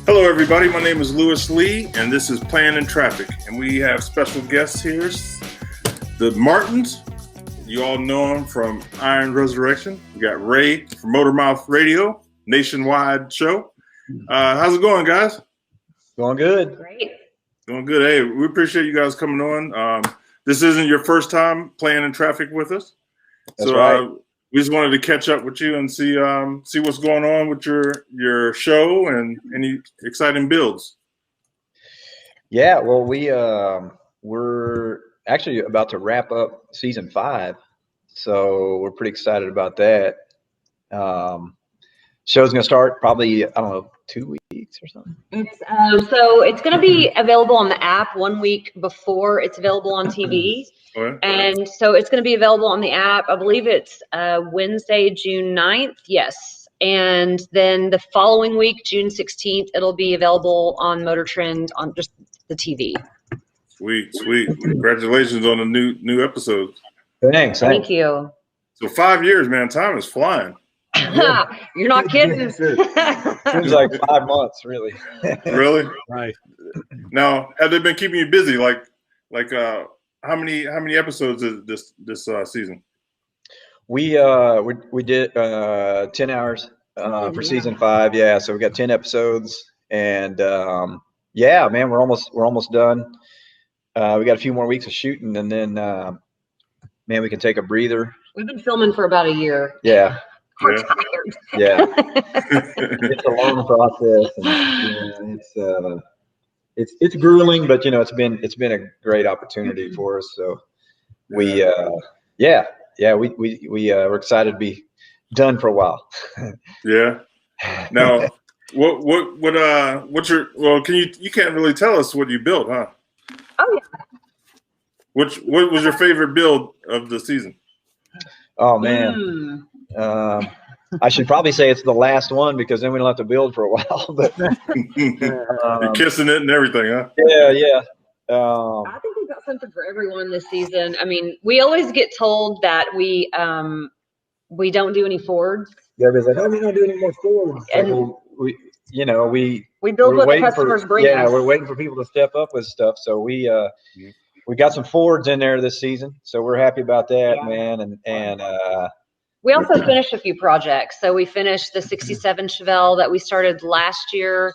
Hello, everybody. My name is Lewis Lee, and this is Plan and Traffic. And we have special guests here, the Martins. You all know them from Iron Resurrection. We got Ray from Motormouth Radio, nationwide show. How's it going, guys? Going good. Great. Going good. Hey, we appreciate you guys coming on. This isn't your first time playing in traffic with us. That's so right. We just wanted to catch up with you and see what's going on with your show and any exciting builds. Yeah, well, we're actually about to wrap up season 5, so we're pretty excited about that. Show's gonna start probably, I don't know, 2 weeks or something. So it's going to be available on the app 1 week before it's available on TV. Okay. And so it's going to be available on the app. I believe it's Wednesday, June 9th. Yes. And then the following week, June 16th, it'll be available on Motor Trend on just the TV. Sweet. Congratulations on the new episodes. Thanks. Thank you. So 5 years, man, time is flying. You're not kidding. Seems like 5 months, really. Really? Right. Now, have they been keeping you busy? Like how many episodes is this season? We did 10 hours for season 5. Yeah, so we got 10 episodes, and yeah, man, we're almost done. We got a few more weeks of shooting, and then man, we can take a breather. We've been filming for about a year. Yeah. We're tired. Yeah. It's a long process, and it's grueling, but it's been a great opportunity for us. So we're excited to be done for a while. Yeah. Now, what's your, well, you can't really tell us what you built, huh? Oh yeah. What was your favorite build of the season? Oh man. I should probably say it's the last one, because then we don't have to build for a while. But you're kissing it and everything, huh? Yeah. I think we've got something for everyone this season. I mean, we always get told that we don't do any Fords. Yeah, everybody's like, "Oh, we don't do any more Fords." And we build what the customers bring us. Yeah, we're waiting for people to step up with stuff. So we got some Fords in there this season, so we're happy about that, man. And we also finished a few projects. So we finished the 67 Chevelle that we started last year.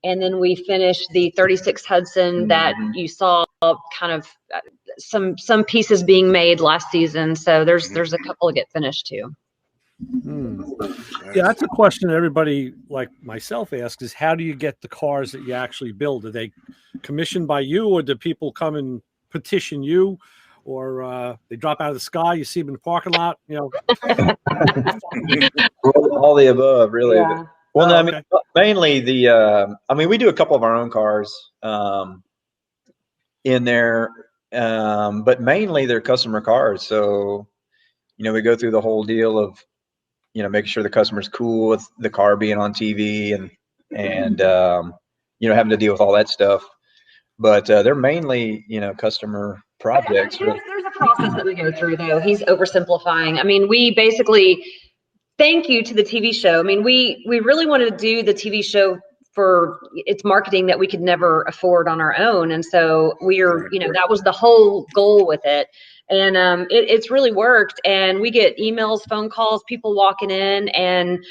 And then we finished the 36 Hudson that you saw kind of some pieces being made last season. So there's a couple to get finished too. Yeah, that's a question that everybody like myself asks, is how do you get the cars that you actually build? Are they commissioned by you, or do people come and petition you? Or they drop out of the sky, you see them in the parking lot, all the above, really. Yeah. Well, no, I mean, okay. mainly we do a couple of our own cars in there, but mainly they're customer cars. So, we go through the whole deal of, making sure the customer's cool with the car being on TV and having to deal with all that stuff. But they're mainly, customer projects. There's a process that we go through, though. He's oversimplifying. I mean, we basically, thank you to the TV show. I mean, we really wanted to do the TV show for its marketing that we could never afford on our own. And so that was the whole goal with it. And it's really worked. And we get emails, phone calls, people walking in. And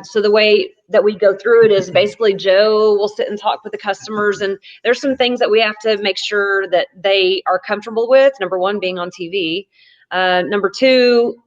so the way that we go through it is basically Joe will sit and talk with the customers. And there's some things that we have to make sure that they are comfortable with. Number one, being on TV. Number two,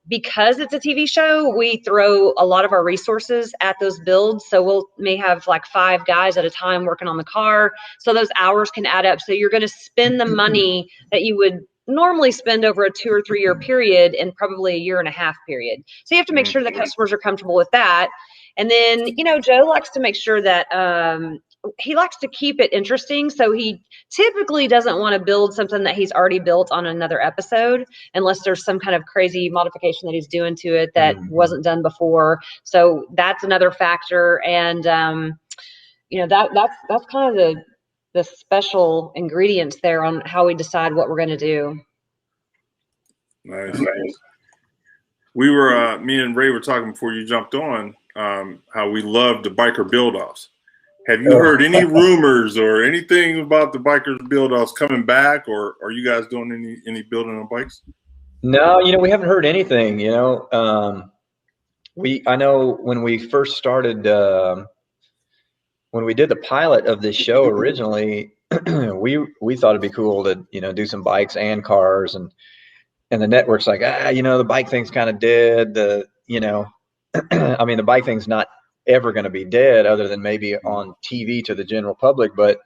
because it's a TV show, we throw a lot of our resources at those builds. So may have like 5 guys at a time working on the car. So those hours can add up. So you're going to spend the money that you would normally spend over a 2 or 3 year period in probably a 1.5 year period. So you have to make sure the customers are comfortable with that. And then, Joe likes to make sure that he likes to keep it interesting. So he typically doesn't want to build something that he's already built on another episode, unless there's some kind of crazy modification that he's doing to it that wasn't done before. So that's another factor. And, that's kind of the special ingredients there on how we decide what we're going to do. Nice. We were, me and Ray were talking before you jumped on, how we love the biker Buildoffs. Have you heard any rumors or anything about the bikers Buildoffs coming back, or are you guys doing any building on bikes? No, we haven't heard anything. I know when we first started, when we did the pilot of this show originally, we thought it'd be cool to do some bikes and cars, and the network's like, the bike thing's kind of dead. I mean, the bike thing's not ever going to be dead, other than maybe on TV to the general public. But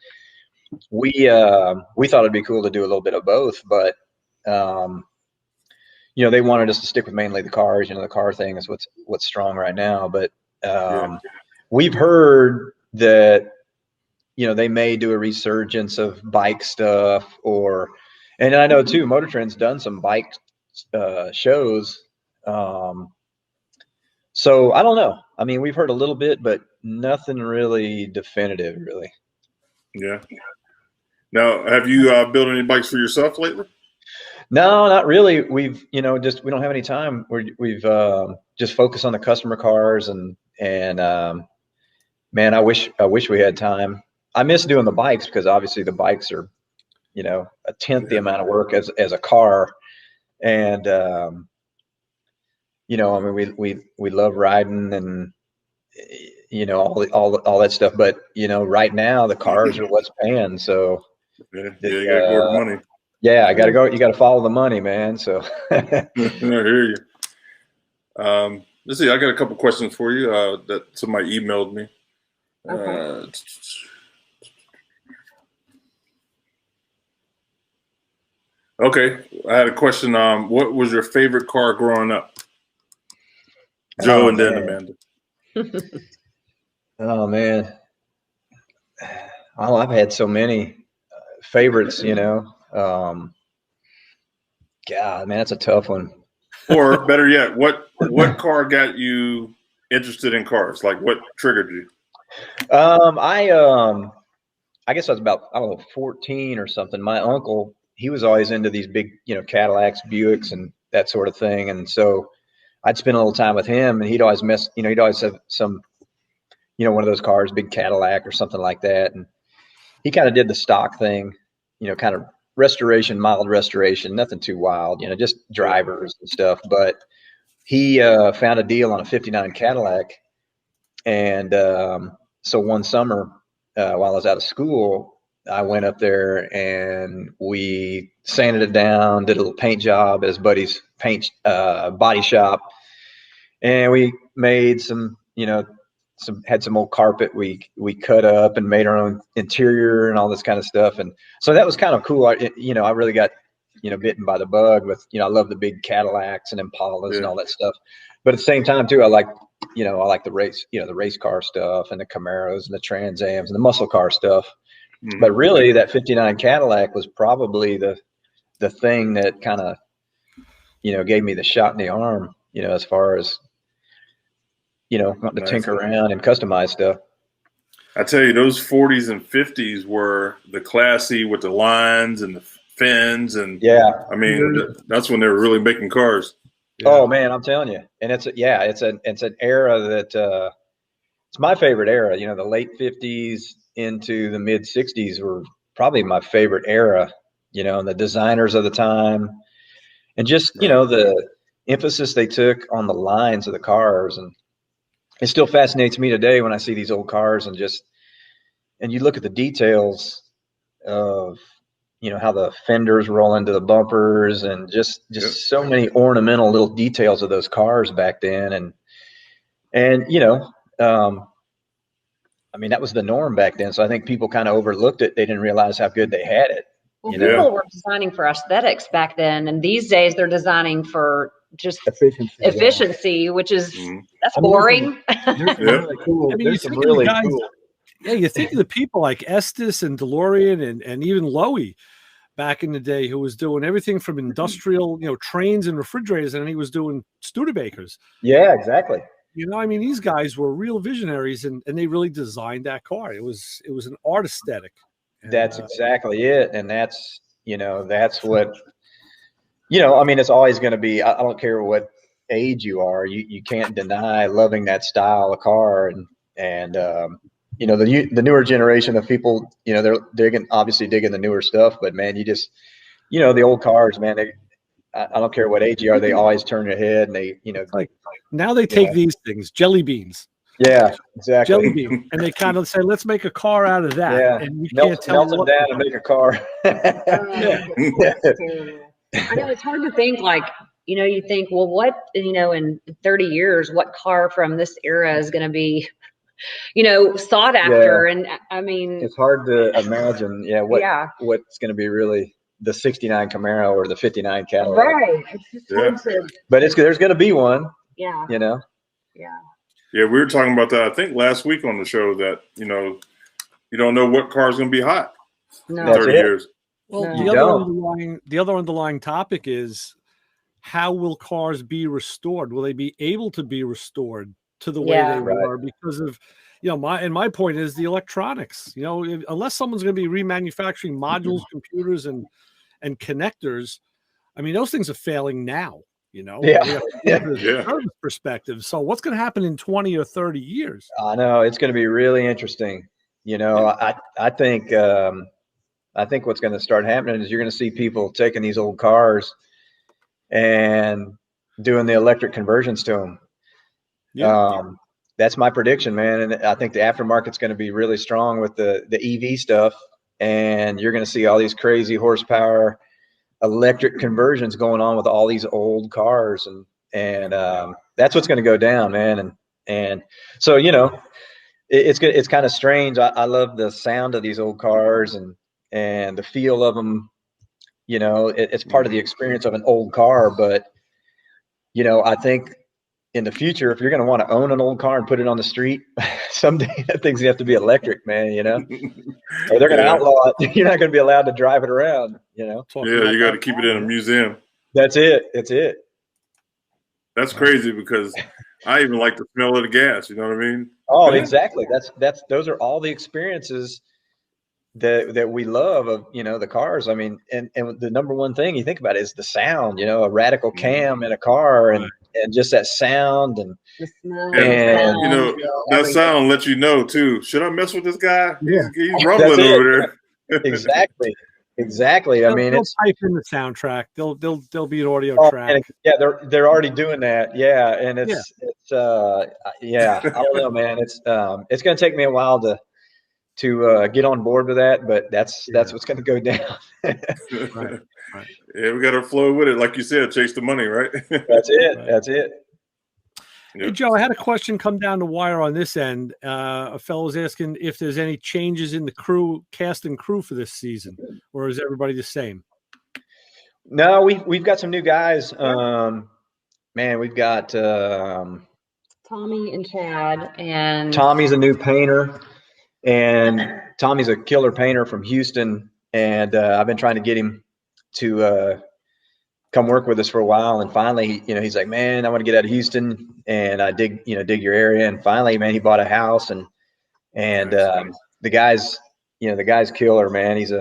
we thought it'd be cool to do a little bit of both. But they wanted us to stick with mainly the cars. The car thing is what's strong right now. But we've heard that they may do a resurgence of bike stuff, and I know too, Motor Trend's done some bike shows. So I don't know. I mean, we've heard a little bit, but nothing really definitive, really. Yeah. Now, have you built any bikes for yourself lately? No, not really. We've, we don't have any time. We've just focused on the customer cars, and man, I wish we had time. I miss doing the bikes, because obviously the bikes are, a tenth the amount of work as a car. And, I mean, we love riding and, all that stuff. But, right now the cars are what's paying. So you gotta go to money. Yeah, I gotta go. You gotta follow the money, man. So I hear you. Let's see. I got a couple questions for you that somebody emailed me. Okay. Okay, I had a question. What was your favorite car growing up? Joe, and then Amanda. Oh man, I've had so many favorites. God, man, that's a tough one. Or better yet, what car got you interested in cars? Like, what triggered you? I guess I was about, I don't know, 14 or something. My uncle, he was always into these big, Cadillacs, Buicks, and that sort of thing. And so I'd spend a little time with him, and he'd always he'd always have some, one of those cars, big Cadillac or something like that. And he kind of did the stock thing, kind of restoration, mild restoration, nothing too wild, just drivers and stuff. But he found a deal on a 59 Cadillac. And so one summer, while I was out of school, I went up there and we sanded it down, did a little paint job at his buddy's paint body shop. And we made some, had some old carpet we cut up and made our own interior and all this kind of stuff. And so that was kind of cool. I really got, bitten by the bug with, I love the big Cadillacs and Impalas and all that stuff. But at the same time too, I like the race, the race car stuff and the Camaros and the Trans Ams and the muscle car stuff. Mm-hmm. But really that 59 Cadillac was probably the thing that kind of, gave me the shot in the arm, as far as, wanting to tinker around and customize stuff. I tell you, those 40s and 50s were the classy with the lines and the fins, and I mean, that's when they were really making cars. Yeah. Oh man, I'm telling you, and it's an era that it's my favorite era. The late 50s into the mid 60s were probably my favorite era. And the designers of the time, and just the emphasis they took on the lines of the cars. And it still fascinates me today when I see these old cars and you look at the details of, how the fenders roll into the bumpers and just so many ornamental little details of those cars back then. And I mean, that was the norm back then. So I think people kind of overlooked it. They didn't realize how good they had it. Well, people were designing for aesthetics back then. And these days they're designing for just efficiency, which is that's boring. There's really cool. There's some really cool. Yeah, you think of the people like Estes and DeLorean and even Lowy back in the day, who was doing everything from industrial, trains and refrigerators, and he was doing Studebakers. Yeah, exactly. I mean, these guys were real visionaries, and they really designed that car. It was an art aesthetic. And, that's exactly it, and that's that's what. I mean, it's always going to be, I don't care what age you are, you can't deny loving that style of car. And you know, the newer generation of people, you know, they're obviously digging the newer stuff, but man, you just, you know, the old cars, man, I don't care what age you are, they always turn your head, and they, you know, Like now they take these things, jelly beans. Yeah, exactly. Jelly bean, and they kind of say, "Let's make a car out of that." Yeah, and you melt, can't tell melt them what down and make a car. Yeah. I know it's hard to think, like, you know, you think, well, what, you know, in 30 years, what car from this era is going to be, you know, sought after? And I mean, it's hard to imagine, what's going to be really the 69 Camaro or the 59 Cadillac. right. It's just hard to, But there's going to be one, yeah, you know? yeah. Yeah, we were talking about that, I think, last week on the show, that, you know, you don't know what car is going to be hot No. in 30 years. Well, No. the other underlying topic is, how will cars be restored? Will they be able to be restored to the way they were? Because of, you know, my point is the electronics. You know, unless someone's going to be remanufacturing modules, computers, and connectors, I mean, those things are failing now. You know, service perspective. So what's going to happen in 20 or 30 years? I know it's going to be really interesting. You know, I think what's going to start happening is you're going to see people taking these old cars and doing the electric conversions to them. Yeah. That's my prediction, man. And I think the aftermarket's going to be really strong with the EV stuff, and you're going to see all these crazy horsepower electric conversions going on with all these old cars, and that's what's going to go down, man. And so, you know, it's good. It's kind of strange. I love the sound of these old cars and the feel of them. You know, it's part of the experience of an old car. But, you know, I think in the future, if you're going to want to own an old car and put it on the street, someday that thing's going to have to be electric, man, you know, or they're going to outlaw it. You're not going to be allowed to drive it around, you know? Yeah, you got to keep it in a museum. That's it. It's it. That's crazy, because I even like the smell of the gas. You know what I mean? Oh, exactly. Those are all the experiences that we love of, you know, the cars. I mean, and the number one thing you think about is the sound, you know, a radical cam in a car, and just that sound and the smell, and you know, that sound lets you know too. Should I mess with this guy? Yeah, he's rumbling over there. Exactly. I mean, they'll type in the soundtrack. There'll be an audio track. Yeah, they're already doing that. Yeah, and it's I don't know, man. It's going to take me a while to get on board with that, but that's what's going to go down. Right. Yeah, we got to flow with it, like you said, chase the money, right? That's it. Right. That's it. Yep. Hey, Joe, I had a question come down the wire on this end. A fellow was asking if there's any changes in the cast and crew for this season, or is everybody the same? No, we've got some new guys. Man, we've got Tommy and Chad, and Tommy's a new painter. And Tommy's a killer painter from Houston, and I've been trying to get him to come work with us for a while. And finally, you know, he's like, man, I want to get out of Houston, and I dig your area. And finally, man, he bought a house, and the guy's killer, man. He's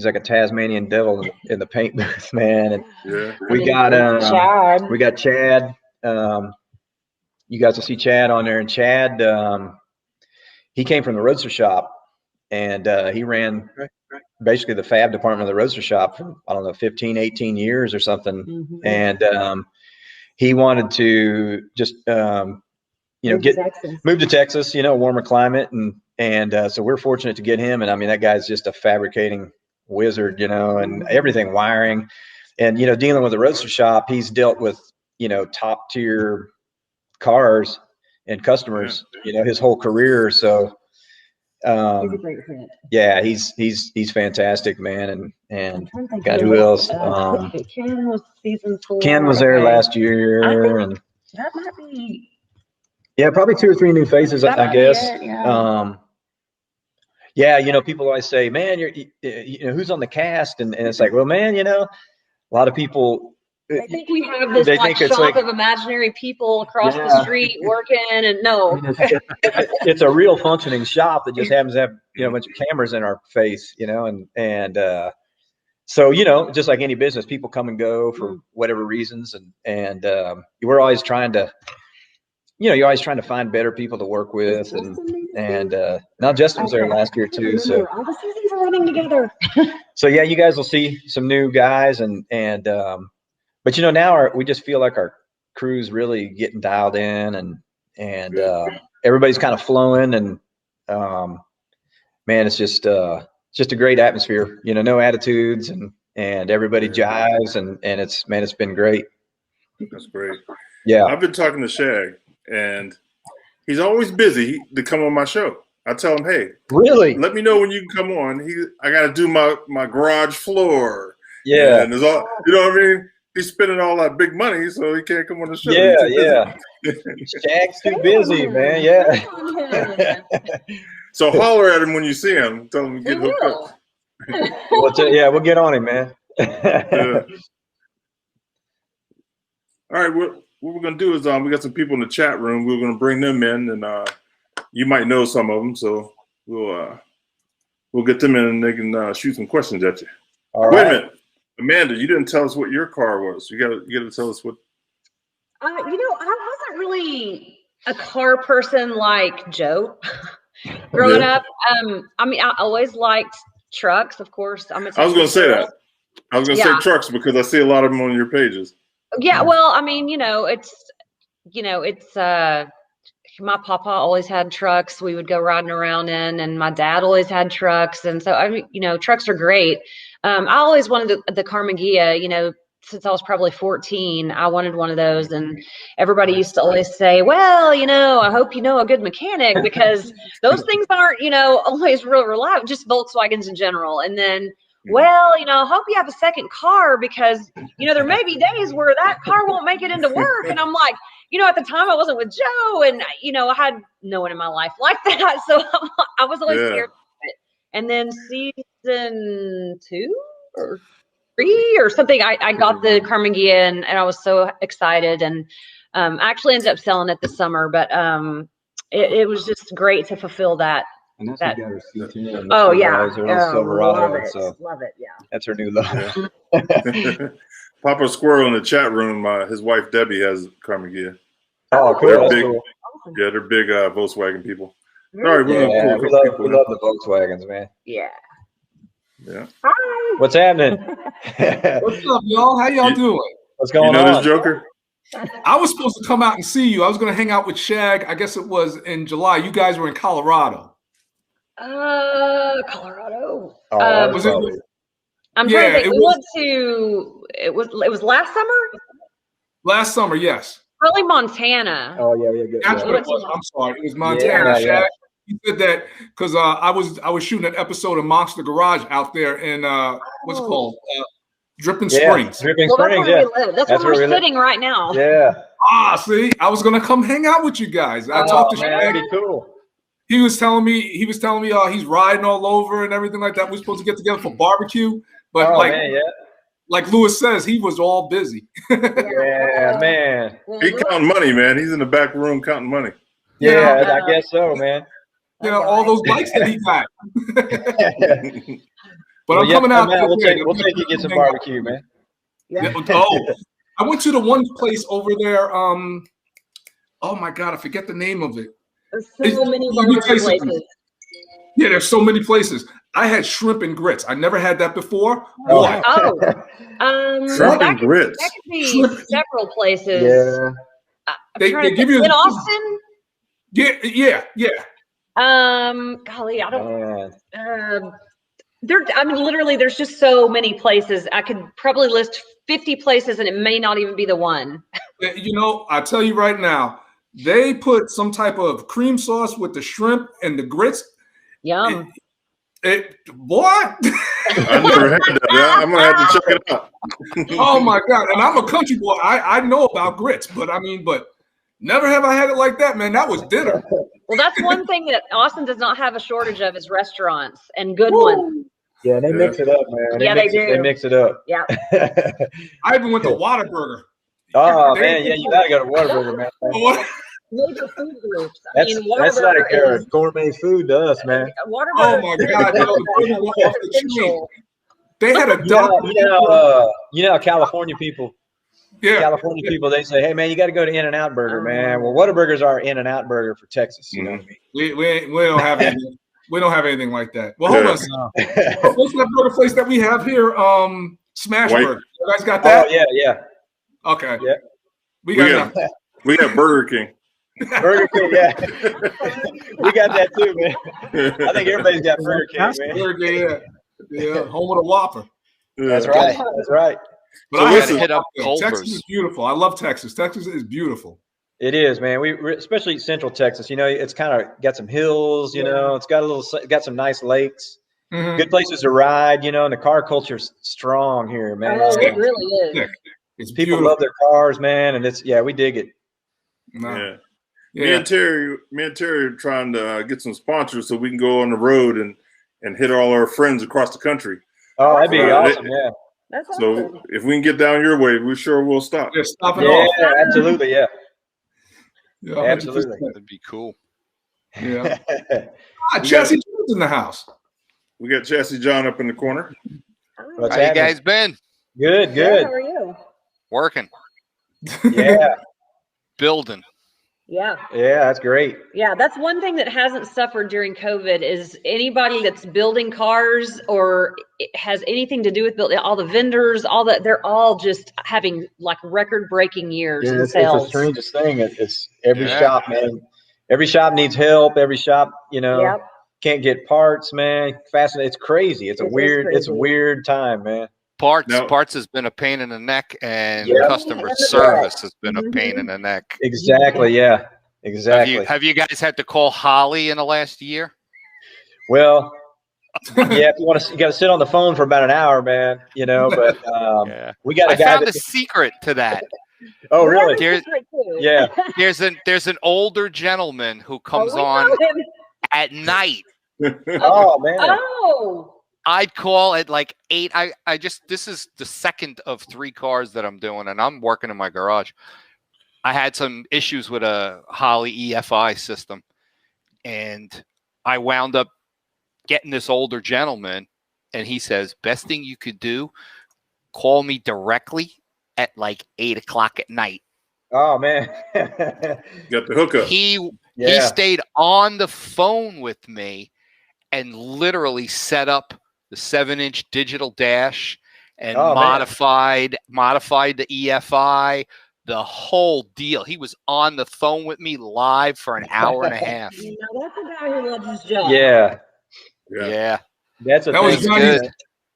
like a Tasmanian devil in the paint booth, man. And we got Chad. You guys will see Chad on there, and Chad. He came from the Roadster shop, and he ran basically the fab department of the Roadster shop for, I don't know, 15, 18 years or something. Mm-hmm. And he wanted to just, move to Texas, you know, warmer climate. And so we're fortunate to get him. And I mean, that guy's just a fabricating wizard, you know, and everything, wiring. And, you know, dealing with the Roadster shop, he's dealt with, you know, top tier cars and customers, you know, his whole career. So he's a great fit. Yeah, he's fantastic, man. And God, who else? Ken was season 4. Ken was there last year, and that might be. Yeah, probably 2 or 3 new faces, I guess. Yeah, you know, people always say, man, you know, who's on the cast? And it's like, well, man, you know, a lot of people. I think we have this like shop of imaginary people across the street working, and no. It's a real functioning shop that just happens to have, you know, a bunch of cameras in our face, you know, and so, you know, just like any business, people come and go for whatever reasons, and we're always trying to, you know, you're always trying to find better people to work with, and And now Justin was there last year too. So all the seasons are running together. so yeah, you guys will see some new guys and but you know, now we just feel like our crew's really getting dialed in and everybody's kind of flowing and man, it's just a great atmosphere, you know, no attitudes and everybody jives and it's been great. That's great. Yeah. I've been talking to Shag and he's always busy to come on my show. I tell him, hey, really, let me know when you can come on. I got to do my garage floor. Yeah. And there's all, you know what I mean? He's spending all that big money, so he can't come on the show. Yeah. Shag's too busy, man. Yeah. So holler at him when you see him. Tell him to get hooked up. We'll get on him, man. Yeah. All right, what we're gonna do is we got some people in the chat room. We're gonna bring them in, and you might know some of them, so we'll get them in, and they can shoot some questions at you. All Wait right. a minute, Amanda, you didn't tell us what your car was. You gotta tell us what. You know, I wasn't really a car person like Joe growing up. I mean, I always liked trucks, of course. I was gonna say that. I was gonna say trucks because I see a lot of them on your pages. Yeah, well, I mean, it's my papa always had trucks we would go riding around in, and my dad always had trucks. And so, I mean, trucks are great. I always wanted the Carmagia, since I was probably 14, I wanted one of those. And everybody used to always say, well, I hope you know a good mechanic because those things aren't, always real reliable, just Volkswagens in general. And then, well, I hope you have a second car because, there may be days where that car won't make it into work. And I'm like, at the time I wasn't with Joe and, I had no one in my life like that. So I was always scared of it. And then season 2 or 3 or something, I got the Carmagia and I was so excited and I actually ended up selling it this summer, but it was just great to fulfill that. And that's what got her C10. Oh yeah, Silverado. Love it. Yeah, that's her new love. Papa Squirrel in the chat room. His wife Debbie has Carmagia. Oh, cool. They're That's big. Cool. Yeah, they're big Volkswagen people. Sorry, we love the Volkswagens, man. Yeah. Hi. What's happening? What's up, y'all? How y'all doing? What's going on? You know this Joker? I was supposed to come out and see you. I was going to hang out with Shag. I guess it was in July. You guys were in Colorado. Colorado. Was it? I'm trying to think. We went to. It was last summer. Last summer, yes. Probably Montana. Oh yeah. Good. That's what it was. I'm sorry. It was Montana. Shag. He said that because I was shooting an episode of Monster Garage out there in what's it called Dripping Springs. Dripping Springs. That's where we're sitting right now. Yeah. See, I was gonna come hang out with you guys. I talked to Shag. That'd be cool. He was telling me he's riding all over and everything like that. We're supposed to get together for barbecue, but like Lewis says, he was all busy. Yeah, man. He counting money, man. He's in the back room counting money. Yeah, I guess so, man. All those bikes that he got. But I'm coming out. Man, we'll take you to get some barbecue, man. Yeah. I went to the one place over there. Oh my God, I forget the name of it. There's so many places. Yeah, there's so many places. I had shrimp and grits. I never had that before. Shrimp and grits. That could be several places. Yeah. They give you in Austin. Yeah. Golly, I don't. Literally, there's just so many places. I could probably list 50 places, and it may not even be the one. I tell you right now. They put some type of cream sauce with the shrimp and the grits. Yum. What? I never had that. I'm gonna have to check it out. Oh my God! And I'm a country boy. I know about grits, but never have I had it like that, man. That was dinner. Well, that's one thing that Austin does not have a shortage of is restaurants and good ones. Yeah, they mix it up, man. They do. They mix it up. Yeah. I even went to Whataburger. Oh man, yeah, you gotta go to Whataburger, man. Major food groups. That's like gourmet food to us, man. Oh my God! They had a you know, California people Yeah. California people, they say, hey, man, you got to go to In-N-Out Burger, man. Well, Whataburger's our In-N-Out Burger for Texas. You know what I mean? We don't have anything. We don't have anything like that. Well, hold on. No. What's that burger place that we have here? Smash White. Burger. You guys got that? Oh, yeah. Okay. Yeah. We got We got Burger King. Burger King, yeah. We got that too, man. I think everybody's got Burger King, man. Burger King, yeah. Home of the Whopper. That's right. That's right. But So I listen, had hit up Texas Culver's. is beautiful. I love Texas. Texas is beautiful. It is, man. We especially Central Texas. You know, it's kind of got some hills. You know, it's got some nice lakes. Mhm. Good places to ride. You know, and the car culture's strong here, man. Oh, it really is. It's People beautiful. love their cars, man, and we dig it. No. Yeah. Yeah. Me and Terry are trying to get some sponsors so we can go on the road and hit all our friends across the country. Oh, that'd be Right. awesome. Yeah. That's So awesome. if we can get down your way, we sure will stop. Yeah, stop it Yeah, off. absolutely. Yeah. Yeah, 100%. Absolutely. That'd be cool. Yeah. Jesse Jones in the house. We got Chassis John up in the corner. What's How you happening? guys been? Good. Good. How are you? Working, Yeah. building. Yeah. Yeah, that's great. Yeah, that's one thing that hasn't suffered during COVID is anybody that's building cars or it has anything to do with building, all the vendors, all that, they're all just having like record-breaking years Yeah, in it's sales. the strangest thing. It's every Yeah. shop, man. Every shop needs help. Every shop, Yep. can't get parts, man. It's crazy. It's a crazy. weird time, man. Parts No. has been a pain in the neck, and Yeah. customer service has been a pain in the neck. Exactly. Yeah. Exactly. Have you guys had to call Holley in the last year? Well, yeah. If you want to, you got to sit on the phone for about an hour, man. You know, but Yeah. we got a I guy. found a secret to that. Oh, really? There's- Yeah. There's an older gentleman who comes on at night. Oh, man. Oh. I'd call at like 8. This is the second of 3 cars that I'm doing, and I'm working in my garage. I had some issues with a Holley EFI system, and I wound up getting this older gentleman, and he says, best thing you could do, call me directly at like 8 o'clock at night. Oh, man. Got the hookup. He Yeah. stayed on the phone with me and literally set up the 7-inch digital dash and Oh, man. modified the EFI, the whole deal. He was on the phone with me live for an hour and a half. You know, that's a guy who loves his job. Yeah. Yeah. That's a That was thing. Johnny's. good.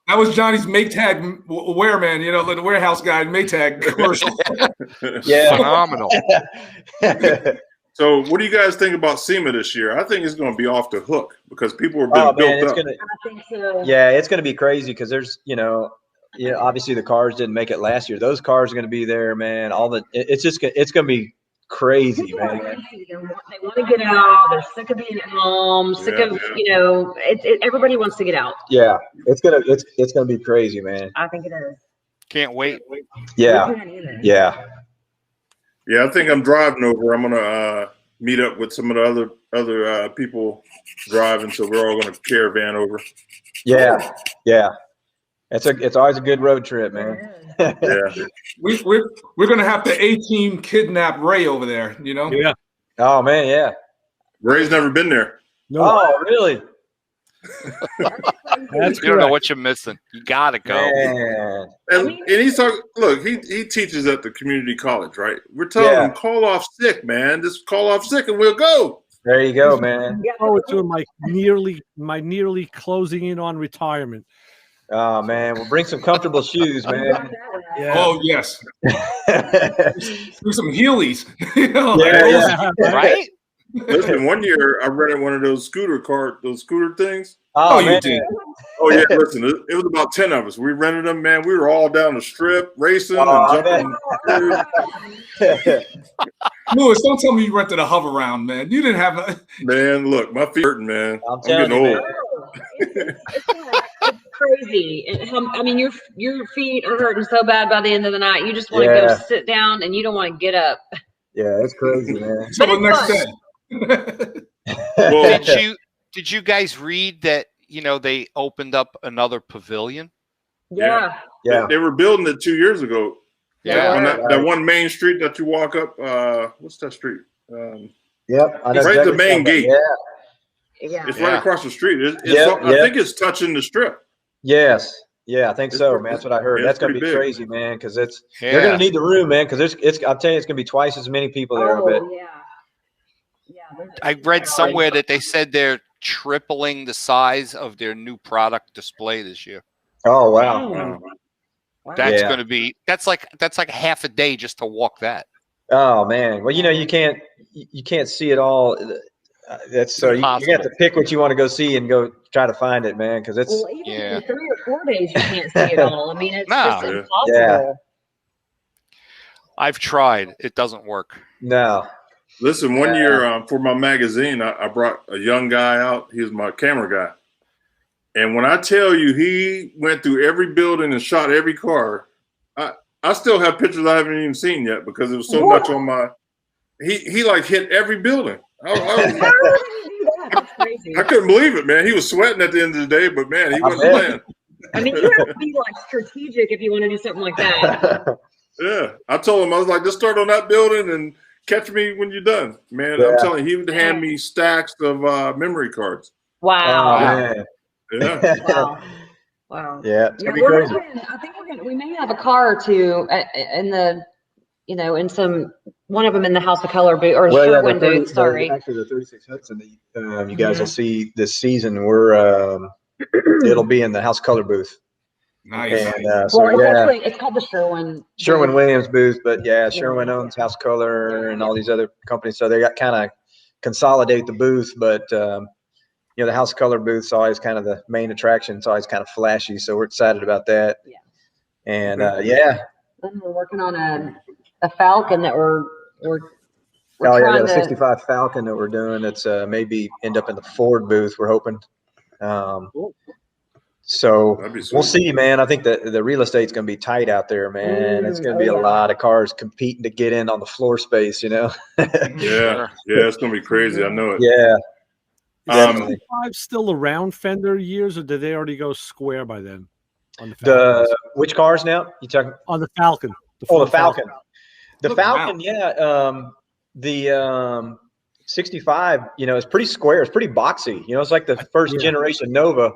That was Johnny's Maytag wearman, you know, the warehouse guy Maytag commercial. Yeah. Phenomenal. So what do you guys think about SEMA this year? I think it's going to be off the hook because people are being Oh, man, built it's up. I think so. Yeah, it's going to be crazy because there's, obviously the cars didn't make it last year. Those cars are going to be there, man. It's going to be crazy, People are man. lazy. They want to get out. They're sick of being at home. Sick of everybody wants to get out. Yeah, it's gonna be crazy, man. I think it is. Can't wait. Yeah, We can't either. yeah, Yeah, I think I'm driving over. I'm going to meet up with some of the other people driving, so we're all going to caravan over. yeah. It's always a good road trip, man. Yeah. We're gonna have the A-team Kidnap Ray over there, you know. Yeah. Oh man, yeah. Ray's never been there. No. Oh really? That's You don't know correct. what you're missing. You gotta go. Man. And he's talking. Look, he teaches at the community college, right? We're telling him call off sick, man. Just call off sick and we'll go. There you go, man. Forward to my nearly closing in on retirement. Oh man, we'll bring some comfortable shoes, man. Yeah. Oh yes, do some Heelys. You know, Yeah, Right? Listen, one year I rented one of those scooter things. Oh, you man. did. Oh yeah, listen, it was about 10 of us. We rented them, man. We were all down the strip racing Oh, and jumping. Lewis, don't tell me you rented a hover round, man. You didn't have a. Man, look, my feet hurting, man. I'm I'm telling getting you, old. man. It's crazy. I mean, your feet are hurting so bad by the end of the night. You just want to Yeah. go sit down and you don't want to get up. Yeah, it's crazy, man. Till the it's next fun. day. Well, Did you guys read that, they opened up another pavilion? Yeah. Yeah. they were building it 2 years ago. Yeah. That one main street that you walk up. What's that street? Yep. I know Right at the exactly main gate. Yeah. It's right across the street. Yep, I think it's touching the strip. Yes. Yeah, I think It's so, pretty- man. That's what I heard. yeah, That's it's gonna be pretty big. crazy, man, because they're gonna need the room, man. Because I'm telling you, it's gonna be twice as many people there. I bet. Oh, yeah. Yeah. I read somewhere that they said they're tripling the size of their new product display this year. Oh wow. Wow. That's Yeah. going to be that's like half a day just to walk that. Oh man. Well, you can't see it all. That's so you have to pick what you want to go see and go try to find it, man. Because it's Well, even in 3 or 4 days, you can't see it all. I mean, it's just impossible. Yeah. I've tried. It doesn't work. no. Listen, one year for my magazine, I brought a young guy out. He was my camera guy. And when I tell you he went through every building and shot every car, I still have pictures I haven't even seen yet because it was so much on my – he like hit every building. How did you do that? That's crazy. I couldn't believe it, man. He was sweating at the end of the day, but, man, he wasn't playing. I mean, you have to be like strategic if you want to do something like that. Yeah. I told him, I was like, just start on that building and catch me when you're done. Man, I'm telling you, he would hand me stacks of memory cards. Wow. Oh man. Yeah. Wow. Wow. Yeah. It's gonna be we're crazy. I think we may have a car or two in the, in one of them in the House of Color booth or Sherwin booth. Sorry. Actually, the 36 Hudson, you guys will see this season. It'll be in the House Color booth. Nice. And, It's called the Sherwin Williams booth, but Sherwin owns House Color and all these other companies, so they got kind of consolidate the booth. But the House Color booth's always kind of the main attraction. It's always kind of flashy, so we're excited about that. Yeah. And Then we're working on a Falcon that we're we got a 65 Falcon that we're doing. It's maybe end up in the Ford booth. We're hoping. So we'll see, man. I think the real estate's going to be tight out there, man. It's going to be a lot of cars competing to get in on the floor space, Yeah. Yeah, it's going to be crazy. I know it. Yeah. Is 65 still around Fender years, or did they already go square by then? On the which cars now? You talking on the Falcon? The Falcon. The Falcon, the 65, is pretty square. It's pretty boxy. It's like the first generation Nova,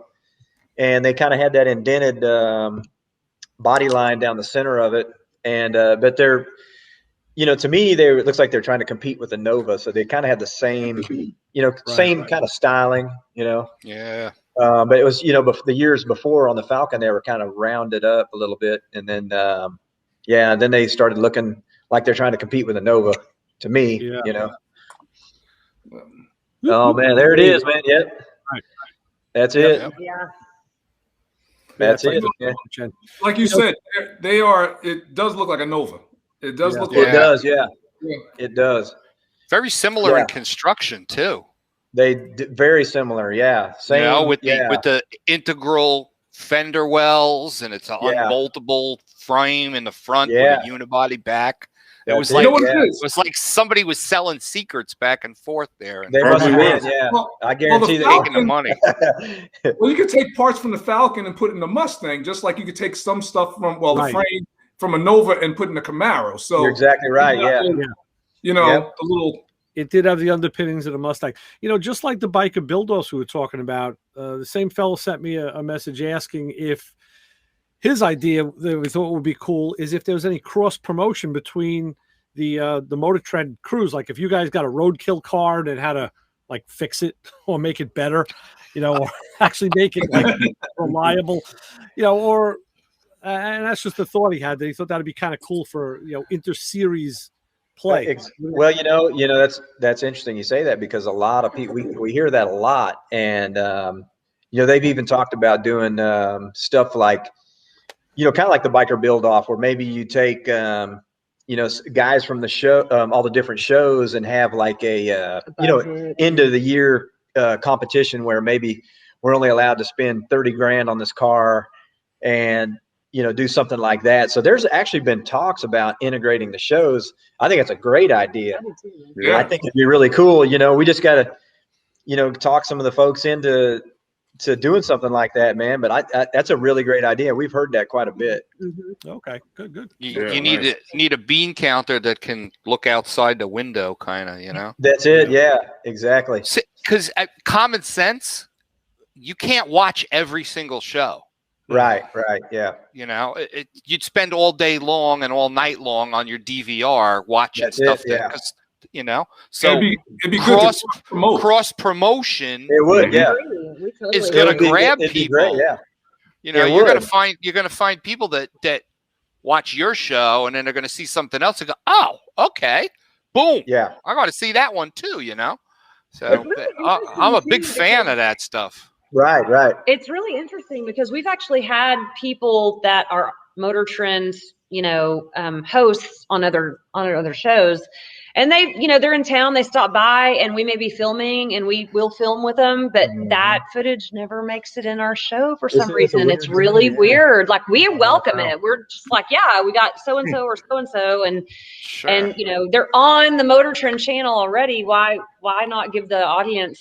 and they kind of had that indented body line down the center of it. And but they're, to me, it looks like they're trying to compete with the Nova, so they kind of had the same, same kind of styling, Yeah. But it was, the years before on the Falcon, they were kind of rounded up a little bit, and then then they started looking like they're trying to compete with the Nova. To me, Oh man, there it is, man. Yep. That's it. Yeah. That's it. Like you said, they are. It does look like a Nova. It does look like it does. Yeah. It does. Very similar in construction too. Very similar. Yeah. Same. With the integral fender wells, and it's an unboltable frame in the front with a unibody back. It was like somebody was selling secrets back and forth there. They must have been, yeah. I guarantee they're making the money. Well, you could take parts from the Falcon and put it in the Mustang, just like you could take some stuff from the frame from a Nova and put in the Camaro. So you're exactly right. A little. It did have the underpinnings of the Mustang. Just like the biker Buildoffs we were talking about. The same fellow sent me a message asking if his idea that we thought would be cool is if there was any cross promotion between the Motor Trend crews. Like if you guys got a roadkill car and had to like fix it or make it better, or actually make it like reliable, and that's just the thought he had. That he thought that'd be kind of cool for inter-series play. Well, that's interesting you say that, because a lot of people we hear that a lot, and they've even talked about doing stuff like kind of like the biker build off, where maybe you take guys from the show, all the different shows, and have like a end of the year competition where maybe we're only allowed to spend 30 grand on this car, and do something like that. So there's actually been talks about integrating the shows. I think it's a great idea. I think it'd be really cool. We just got to, talk some of the folks into to doing something like that, man. But I that's a really great idea. We've heard that quite a bit. Okay, good. You need a bean counter that can look outside the window, kind of, you know. That's it. Yeah, exactly. Because common sense, you can't watch every single show. Right. Yeah. You know, you'd spend all day long and all night long on your DVR watching stuff. Because you know, so it'd be cross promotion. It would, yeah. Is going to grab people. Great, yeah. You know, you're going to find people that watch your show, and then they're going to see something else and go, oh, okay, boom, yeah, I got to see that one too. You know, so I'm a big fan of that stuff. Right. It's really interesting because we've actually had people that are Motor Trend, you know, hosts on other shows. And they, you know, they're in town, they stop by and we may be filming and we will film with them, but that footage never makes it in our show for some reason. It's really weird. Like we welcome it. We're just like, yeah, we got so-and-so or so-and-so and, you know, they're on the Motor Trend channel already. Why not give the audience,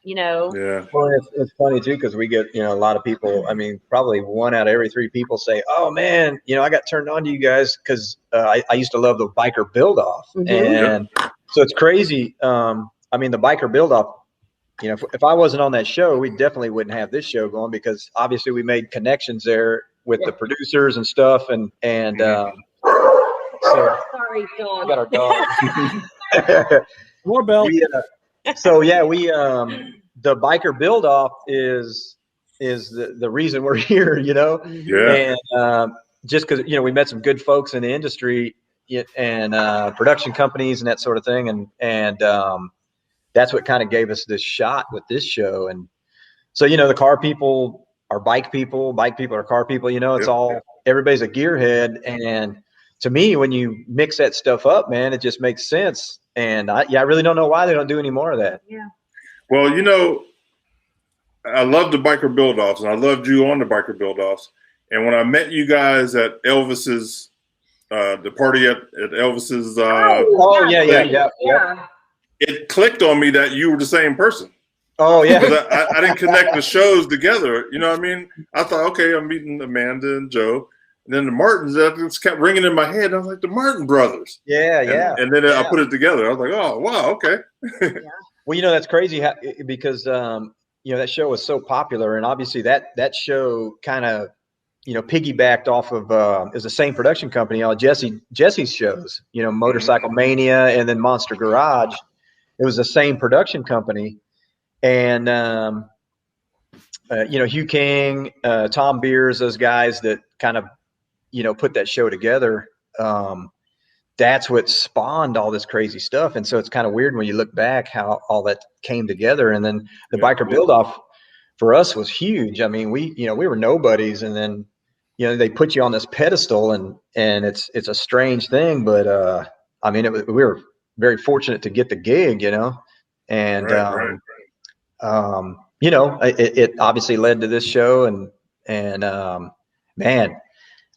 you know? Yeah. Well, it's funny too, because we get, you know, a lot of people, I mean, probably 1 out of every 3 people say, oh man, you know, I got turned on to you guys because I used to love the biker build-off. And so it's crazy. I mean, the biker build-off, you know, if I wasn't on that show, we definitely wouldn't have this show going because obviously we made connections there with the producers and stuff. So sorry, dog. We got our dog. More bell. So yeah, the biker build off is the reason we're here, you know. Yeah. And just because, you know, we met some good folks in the industry and production companies and that sort of thing, and that's what kind of gave us this shot with this show. And so, you know, the car people are bike people are car people. You know, it's all everybody's a gearhead, and to me, when you mix that stuff up, man, it just makes sense. And I really don't know why they don't do any more of that. Yeah. Well, you know, I love the biker build-offs, and I loved you on the biker build-offs. And when I met you guys at Elvis's, the party at Elvis's, Yeah. it clicked on me that you were the same person. Oh yeah. Because I didn't connect the shows together. You know what I mean? I thought, okay, I'm meeting Amanda and Joe. And then the Martins, that just kept ringing in my head. I was like, the Martin brothers. Yeah. And then I put it together. I was like, oh, wow, okay. Well, you know, that's crazy because, you know, that show was so popular. And obviously that show kind of, you know, piggybacked off of it was the same production company, all Jesse's shows, you know, Motorcycle Mania and then Monster Garage. It was the same production company. And, you know, Hugh King, Tom Beers, those guys that kind of, you know, put that show together. That's what spawned all this crazy stuff. And so it's kind of weird when you look back how all that came together. And then the biker build off for us was huge. I mean, we were nobodies, and then, you know, they put you on this pedestal, and it's a strange thing, but I mean, we were very fortunate to get the gig, you know, and you know, it obviously led to this show, and man,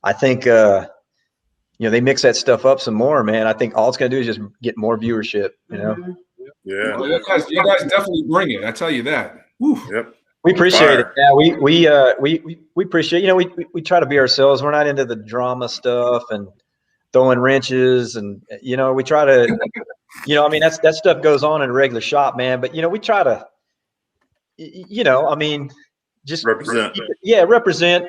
I think, you know, they mix that stuff up some more, man. I think all it's going to do is just get more viewership, you know? Yeah. Well, you guys definitely bring it. I tell you that. Woo. Yep. We appreciate it. Yeah, we appreciate, you know, we try to be ourselves. We're not into the drama stuff and throwing wrenches, and, you know, we try to, you know, I mean, that stuff goes on in a regular shop, man. But, you know, we try to, you know, I mean, just represent,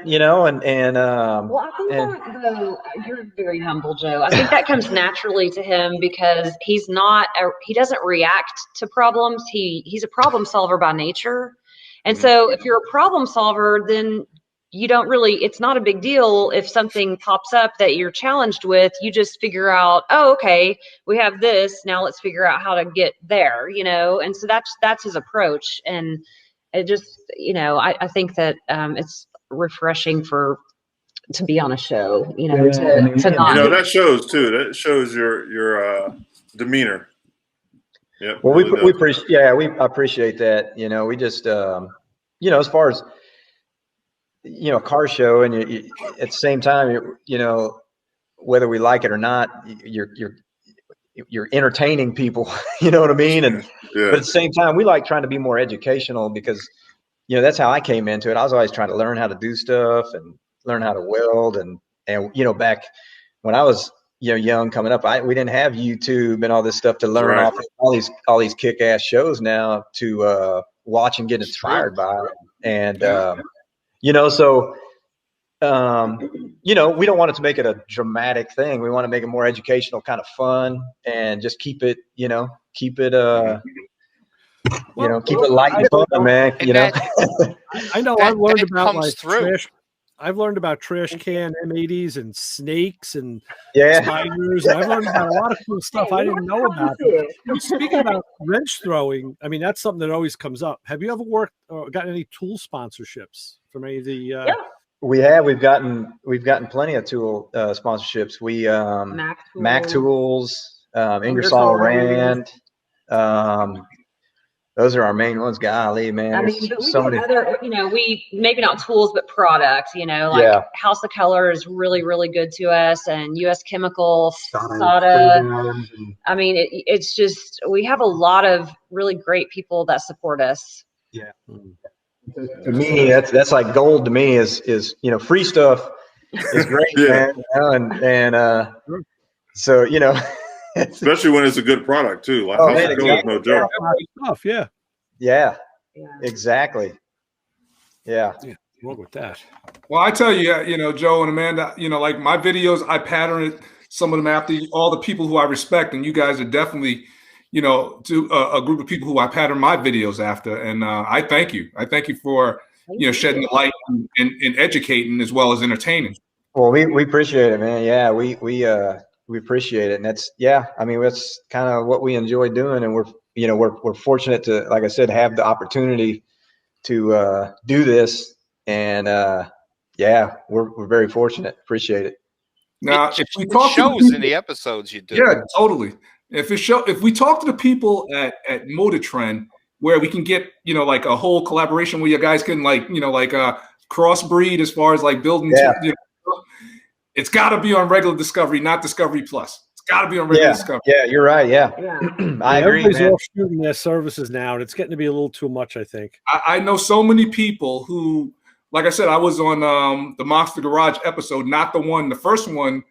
you know, and well, I think that, you're very humble, Joe. I think that comes naturally to him because he doesn't react to problems. He's a problem solver by nature. And so if you're a problem solver, then you don't really, it's not a big deal if something pops up that you're challenged with. You just figure out, oh, okay, we have this, now let's figure out how to get there, you know? And so that's his approach. And it just, you know, I think that it's refreshing to be on a show, you know, to not. You know, that shows too. That shows your demeanor. Yep. Well, we appreciate that. You know, we just, you know, as far as, you know, a car show, and you, at the same time, you know, whether we like it or not, you're entertaining people, you know what I mean? And but at the same time, we like trying to be more educational because, that's how I came into it. I was always trying to learn how to do stuff and learn how to weld. And back when I was, young coming up, we didn't have YouTube and all this stuff to learn off of all these kick-ass shows now to watch and get inspired by. And, so, we don't want it to make it a dramatic thing. We want to make it more educational, kind of fun, and just keep it keep it light and fun, man. I know I've learned about trash. I've learned about trash can M80s and snakes and spiders. I've learned about a lot of cool stuff I didn't know about. Speaking about wrench throwing, I mean, that's something that always comes up. Have you ever worked or gotten any tool sponsorships from any of the? We have. We've gotten plenty of tool sponsorships. We Mac Tools, Ingersoll Rand. Those are our main ones. Golly, man. I mean, but we so many other, we maybe not tools, but products, House of Color is really, really good to us, and US Chemical, Sada. I mean, it's just, we have a lot of really great people that support us. Yeah. To me, that's like gold to me is free stuff is great, man. So, especially when it's a good product too. Like House of Color is no joke. Yeah, exactly. Yeah. Wrong with that. Well, I tell you, Joe and Amanda, like my videos, I pattern it, some of them after all the people who I respect, and you guys are definitely, to a group of people who I pattern my videos after, and I thank you. I thank you for shedding the light and educating as well as entertaining. Well, we appreciate it, man. Yeah, we appreciate it, and that's that's kind of what we enjoy doing, and we're fortunate to, like I said, have the opportunity to do this, and we're very fortunate. Appreciate it. Now, if we talk shows in the episodes you do, yeah, totally. If we talk to the people at Motor Trend, where we can get like a whole collaboration where you guys can crossbreed as far as like building. It's got to be on regular Discovery, not Discovery Plus. It's got to be on regular Discovery. Yeah, you're right. Yeah. I agree, everybody's man. all shooting their services now, and it's getting to be a little too much, I think. I know so many people who, like I said, I was on the Monster Garage episode, not the first one.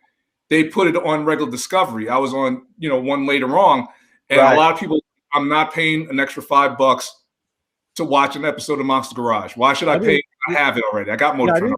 They put it on regular Discovery. I was on, one later on, and a lot of people, I'm not paying an extra $5 to watch an episode of Monster Garage. Why should I pay? I have it already. I got Motor Trend.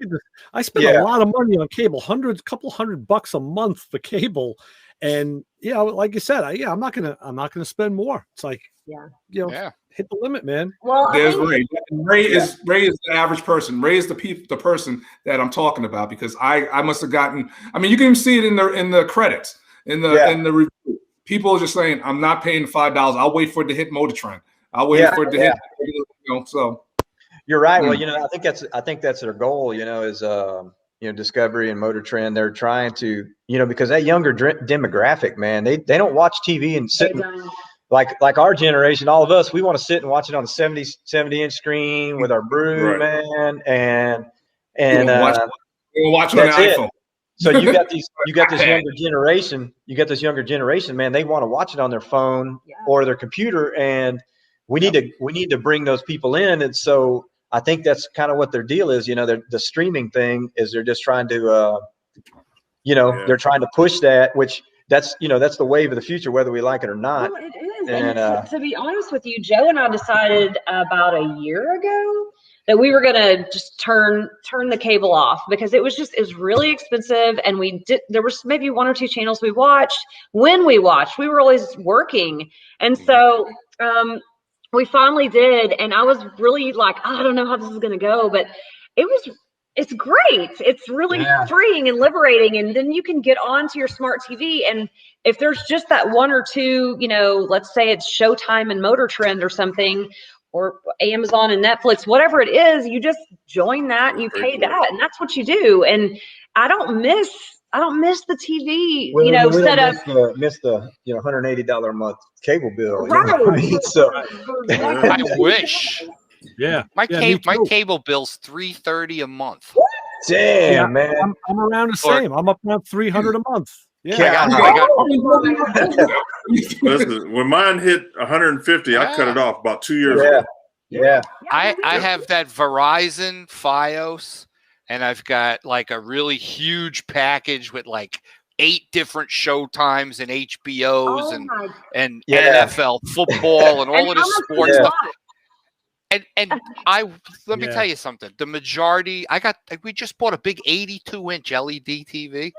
I spend a lot of money on cable, couple $100 a month for cable, and like you said, I'm not gonna spend more. It's like hit the limit, man. Well, there's Ray. Ray is the average person. Ray is the person that I'm talking about, because I must have gotten. I mean, you can even see it in the credits in the review. People are just saying, I'm not paying $5. I'll wait for it to hit Motor Trend. I'll wait for it to hit. So. You're right. Well, I think that's their goal. Is Discovery and Motor Trend. They're trying to, because that younger demographic, man, they don't watch TV and sit like our generation. All of us, we want to sit and watch it on a 70-inch screen with our broom, man, and watch it on the iPhone. So you got this younger generation. You got this younger generation, man. They want to watch it on their phone or their computer, and we need to bring those people in. And so I think that's kind of what their deal is. The streaming thing is they're just trying to, they're trying to push that, which that's the wave of the future, whether we like it or not. Well, it is. And to be honest with you, Joe and I decided about a year ago that we were going to just turn the cable off, because it was really expensive. And there was maybe one or two channels we watched. When we watched, we were always working. And so, we finally did, and I was really like, I don't know how this is going to go, but it's great. It's really freeing and liberating, and then you can get onto your smart TV, and if there's just that one or two, let's say it's Showtime and Motor Trend or something, or Amazon and Netflix, whatever it is, you just join that and you pay that, and that's what you do. And I don't miss the TV, setup. Miss the $180 a month cable bill. Right. So I wish. Yeah. My cable bill's $330 a month. Damn, man. I'm around the same. I'm up around $300 a month. Yeah. Listen, when mine hit 150, I cut it off about 2 years ago. Yeah. I have that Verizon Fios, and I've got like a really huge package with like 8 different showtimes and HBOs and Yeah. NFL football and all of this sports Yeah. stuff. And let me tell you something. The majority, we just bought a big 82-inch LED TV.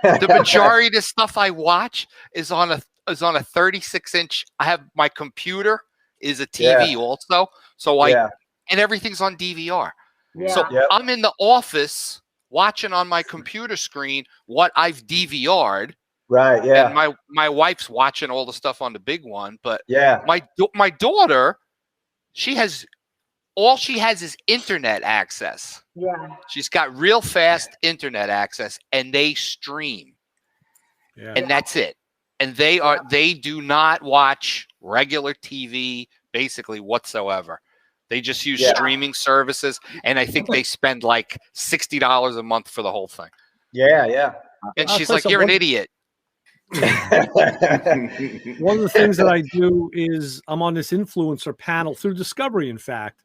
The majority of the stuff I watch is on a 36-inch. I have my computer is a TV also, so and everything's on DVR. Yeah. So I'm in the office watching on my computer screen what I've DVR'd. Right. Yeah. And my wife's watching all the stuff on the big one, but my daughter, all she has is internet access. Yeah. She's got real fast internet access, and they stream. Yeah. And that's it. And they do not watch regular TV basically whatsoever. They just use streaming services, and I think they spend like $60 a month for the whole thing. Yeah. Yeah. And she's like, "You're an idiot." One of the things that I do is I'm on this influencer panel through Discovery, in fact,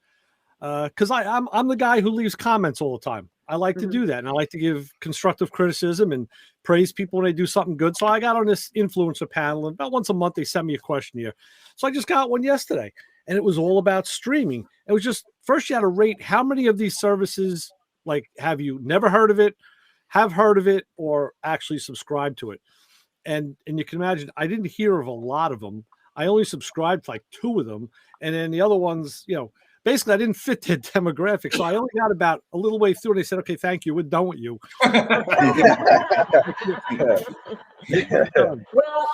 because I'm the guy who leaves comments all the time. I like to do that, and I like to give constructive criticism and praise people when they do something good. So I got on this influencer panel, and about once a month they send me a questionnaire. So I just got one yesterday, and it was all about streaming. It was just, first you had to rate how many of these services, like, have you never heard of it, have heard of it, or actually subscribed to it. And you can imagine, I didn't hear of a lot of them. I only subscribed to like 2 of them. And then the other ones, basically I didn't fit their demographic. So I only got about a little way through, and they said, "Okay, thank you. We're done with you." Well,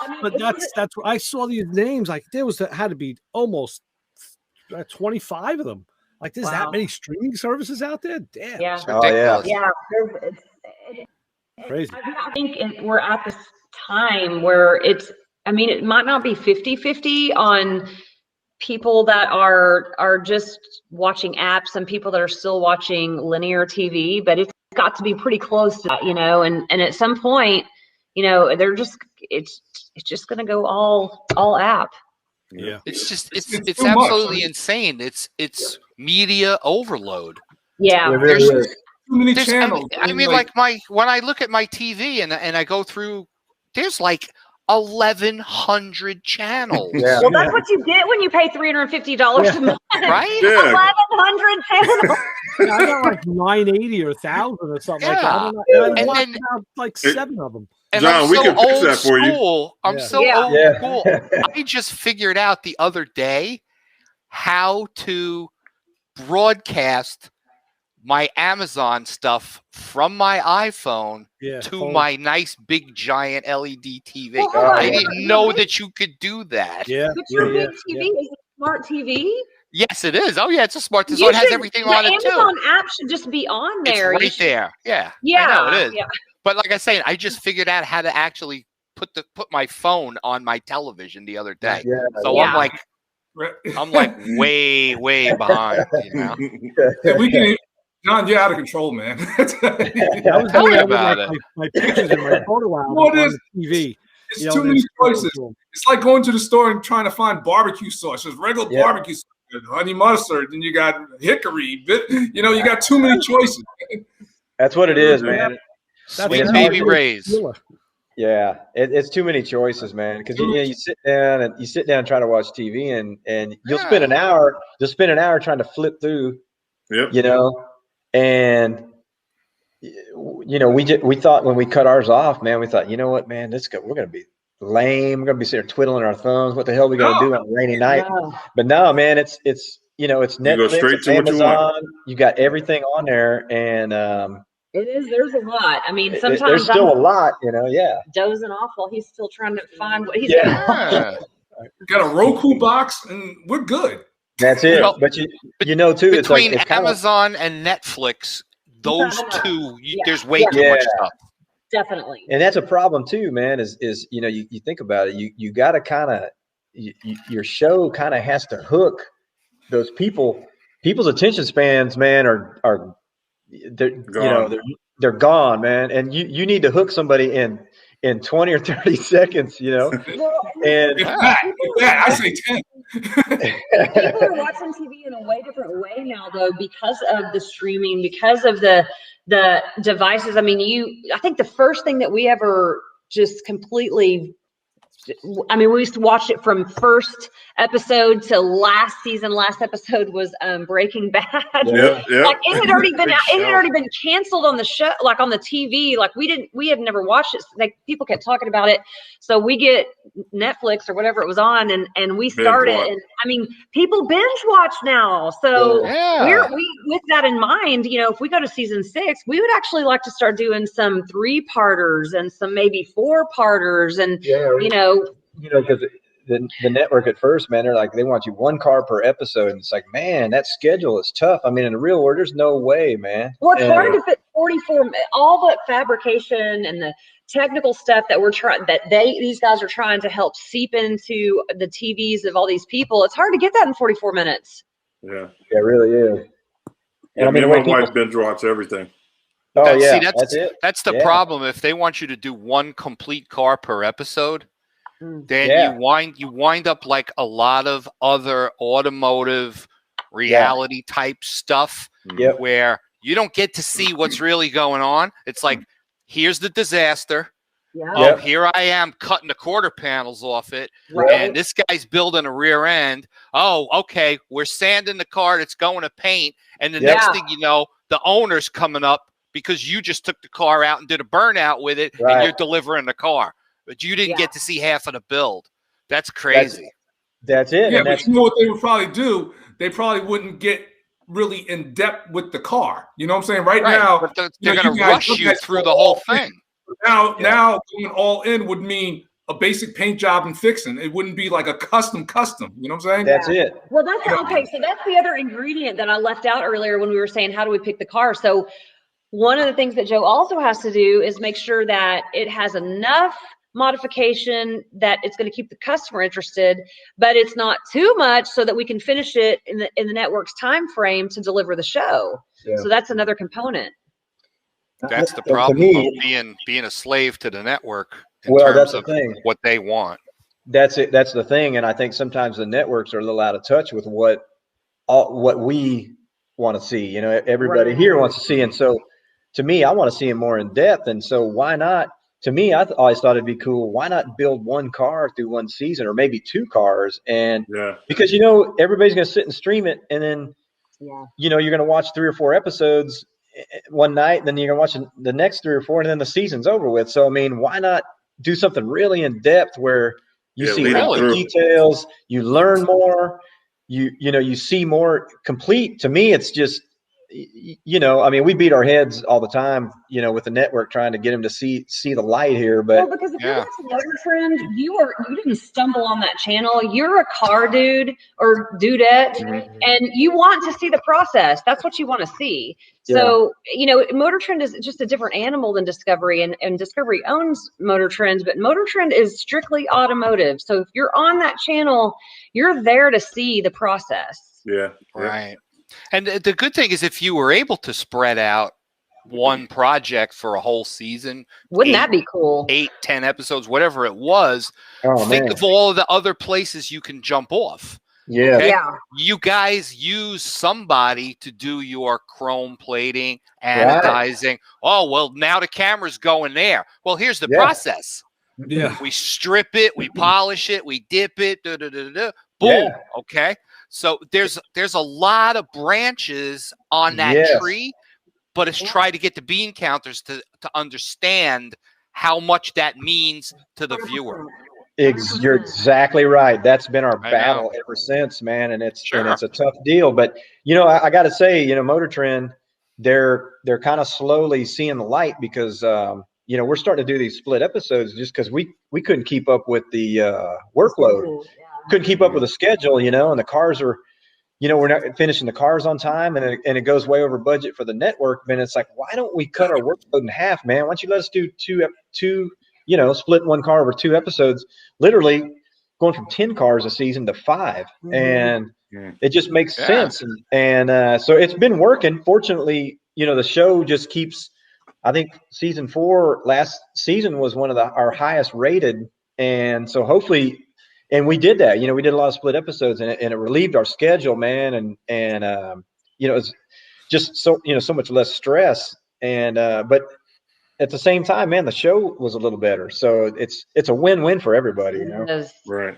I mean, But that's what I saw these names. Like had to be almost 25 of them. Like there's that many streaming services out there. Damn. Yeah. Oh yeah. Yeah. Crazy. I think we're at this time where it might not be 50-50 on people that are just watching apps and people that are still watching linear TV, but it's got to be pretty close to that, and at some point, it's just going to go all app. Yeah. It's absolutely insane. It's media overload. Yeah. It really is. Too many channels. I mean, when I look at my TV and I go through, there's like 1,100 channels. Yeah. Well, that's what you get when you pay $350 a month, right? Yeah. 1,100 channels. I got like 980 or 1,000 or something like that. I don't know. And I watched about like 7 of them. And John, I'm we so can fix old that for you. school. I'm so old school. I just figured out the other day how to broadcast my Amazon stuff from my iPhone to my nice big giant LED TV. I didn't know that you could do that. But your big TV is a smart TV. Yes, it is. Oh yeah, it's a smart. So it has everything on it too. The Amazon app should just be on there. It's right there. Yeah. Yeah. I know it is. Yeah. But like I say, I just figured out how to actually put my phone on my television the other day. Yeah. So I'm like way behind. Yeah, John, you're out of control, man. I was Tell me doing about it. my pictures and my photo album What on is- the TV. It's too many choices. It's like going to the store and trying to find barbecue sauce. There's regular barbecue sauce, honey mustard, and you got hickory. You got too many choices. That's what it is, man. Sweet baby Ray's. Yeah, it's too many choices, man. Because you sit down and try to watch TV, and you'll spend an hour. You'll spend an hour trying to flip through. Yep. And we thought when we cut ours off, man, we thought, you know what, man, we're gonna be lame. We're gonna be sitting there twiddling our thumbs. What the hell are we gonna do on a rainy night? But no, man, it's Netflix, it's Amazon. You got everything on there, and it is. There's a lot. I mean, sometimes there's still a lot, dozing off while he's still trying to find what he's got a Roku box, and we're good. That's it. But too, it's between like Amazon and Netflix, those two, there's way too much stuff. Definitely. And that's a problem too, man. Is you think about it, you got to kind of your show kind of has to hook those people. People's attention spans, man, are they're gone. They're gone, man. And you need to hook somebody in 20 or 30 seconds, And I say 10. People are watching TV in a way different way now, though, because of the streaming, because of the devices. I mean, I think the first thing that we ever just completely, I mean, we used to watch it from first episode to last season. Last episode was Breaking Bad. Yep. Like it had already been out, it had already been canceled on the show, like on the TV. Like we had never watched it. Like people kept talking about it. So we get Netflix or whatever it was on, and we started. And I mean, people binge watch now. So we with that in mind, you know, if we go to season 6, we would actually like to start doing some 3-parters and some maybe 4-parters, and because the network at first, man, they're like, they want you 1 car per episode, and it's like, man, that schedule is tough. I mean, in the real world, there's no way, man. Well, it's hard to fit 44, all the fabrication and the technical stuff that these guys are trying to help seep into the TVs of all these people. It's hard to get that in 44 minutes. Yeah, it really is. And I mean, my wife binge watch everything. Oh yeah, that's it. That's the problem. If they want you to do 1 complete car per episode, then you wind up like a lot of other automotive reality type stuff where you don't get to see what's really going on. It's like, here's the disaster. Oh, here I am cutting the quarter panels off it. Right. And this guy's building a rear end. Oh, okay. We're sanding the car that's going to paint. And the next thing you know, the owner's coming up because you just took the car out and did a burnout with it, and you're delivering the car. But you didn't get to see half of the build. That's crazy. That's it. Yeah, but you know what they would probably do? They probably wouldn't get really in depth with the car. You know what I'm saying? Right now, but they're going to rush you through the whole thing. Now going all in would mean a basic paint job and fixing. It wouldn't be like a custom. You know what I'm saying? That's it. Well, that's okay. So that's the other ingredient that I left out earlier when we were saying, how do we pick the car? So one of the things that Joe also has to do is make sure that it has enough modification that it's going to keep the customer interested, but it's not too much so that we can finish it in the network's time frame to deliver the show. So that's another component. That's the problem of being a slave to the network in terms of what they want. That's it. That's the thing. And I think sometimes the networks are a little out of touch with what we want to see. You know, everybody here wants to see. And so to me, I want to see it more in depth. And so why not? To me, I always thought it'd be cool. Why not build 1 car through 1 season, or maybe 2 cars? And because, you know, everybody's going to sit and stream it. And then, you know, you're going to watch 3 or 4 episodes one night, then you're going to watch the next 3 or 4, and then the season's over with. So, I mean, why not do something really in depth where you see the details, you learn more, you see more complete. To me, it's just, you know, I mean, we beat our heads all the time, you know, with the network trying to get them to see the light here. But because if you're watching Motor Trend, you didn't stumble on that channel. You're a car dude or dudette, and you want to see the process. That's what you want to see. So, you know, Motor Trend is just a different animal than Discovery, and Discovery owns Motor Trend, but Motor Trend is strictly automotive. So if you're on that channel, you're there to see the process. Right. And the good thing is, if you were able to spread out 1 project for a whole season, wouldn't that be cool? 8, 10 episodes, whatever it was. Think of all of the other places you can jump off. You guys use somebody to do your chrome plating, anodizing. Oh, well, now the camera's going there. Well, here's the process. We strip it, we polish it, we dip it, boom. Okay. So there's a lot of branches on that tree, but it's try to get the bean counters to understand how much that means to the viewer. You're exactly right. That's been our battle ever since, man. And it's a tough deal. But, you know, I got to say, you know, Motor Trend, they're kind of slowly seeing the light because, you know, we're starting to do these split episodes just because we couldn't keep up with the workload. Couldn't keep up with the schedule, you know, and the cars are, you know, we're not finishing the cars on time, and it goes way over budget for the network. Then it's like, why don't we cut our workload in half, man? Why don't you let us do two, you know, split 1 car over 2 episodes, literally going from 10 cars a season to 5. And it just makes sense. And so it's been working. Fortunately, you know, the show just keeps, I think season 4 last season was one of our highest rated. And so hopefully and we did that. We did a lot of split episodes, and it relieved our schedule, man. And it's just so so much less stress. And but at the same time, man, the show was a little better. So it's a win-win for everybody. Right.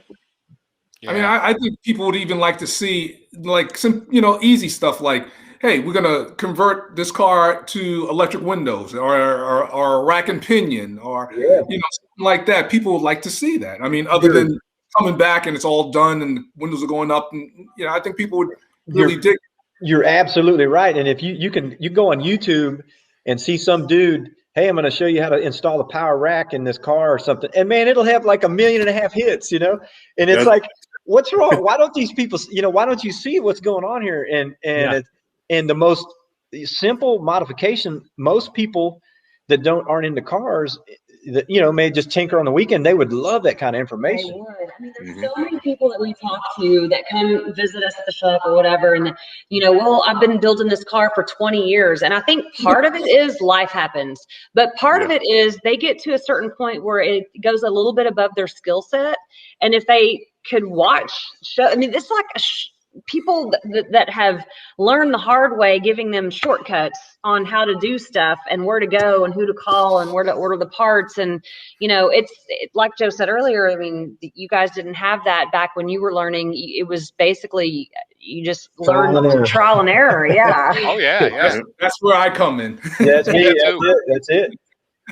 I mean, I think people would even like to see like some, easy stuff like, hey, we're gonna convert this car to electric windows or rack and pinion or something like that. People would like to see that. I mean, other than coming back and it's all done and the windows are going up, and I think people would really dig. You're absolutely right. And if you go on YouTube and see some dude, hey, I'm going to show you how to install a power rack in this car or something, and man, it'll have like 1.5 million hits, and it's like, what's wrong? Why don't these people, why don't you see what's going on here? And the most simple modification, most people that aren't into cars, that may just tinker on the weekend, they would love that kind of information. They would. I mean, there's so many people that we talk to that come visit us at the shop or whatever, and well, I've been building this car for 20 years, and I think part of it is life happens, but part of it is they get to a certain point where it goes a little bit above their skill set, and if they could watch show, I mean, it's like people that have learned the hard way, giving them shortcuts on how to do stuff and where to go and who to call and where to order the parts. And, it's like Joe said earlier, I mean, you guys didn't have that back when you were learning. It was basically, you just learned trial and error. Yeah. Oh yeah. That's where I come in. That's me. That's it.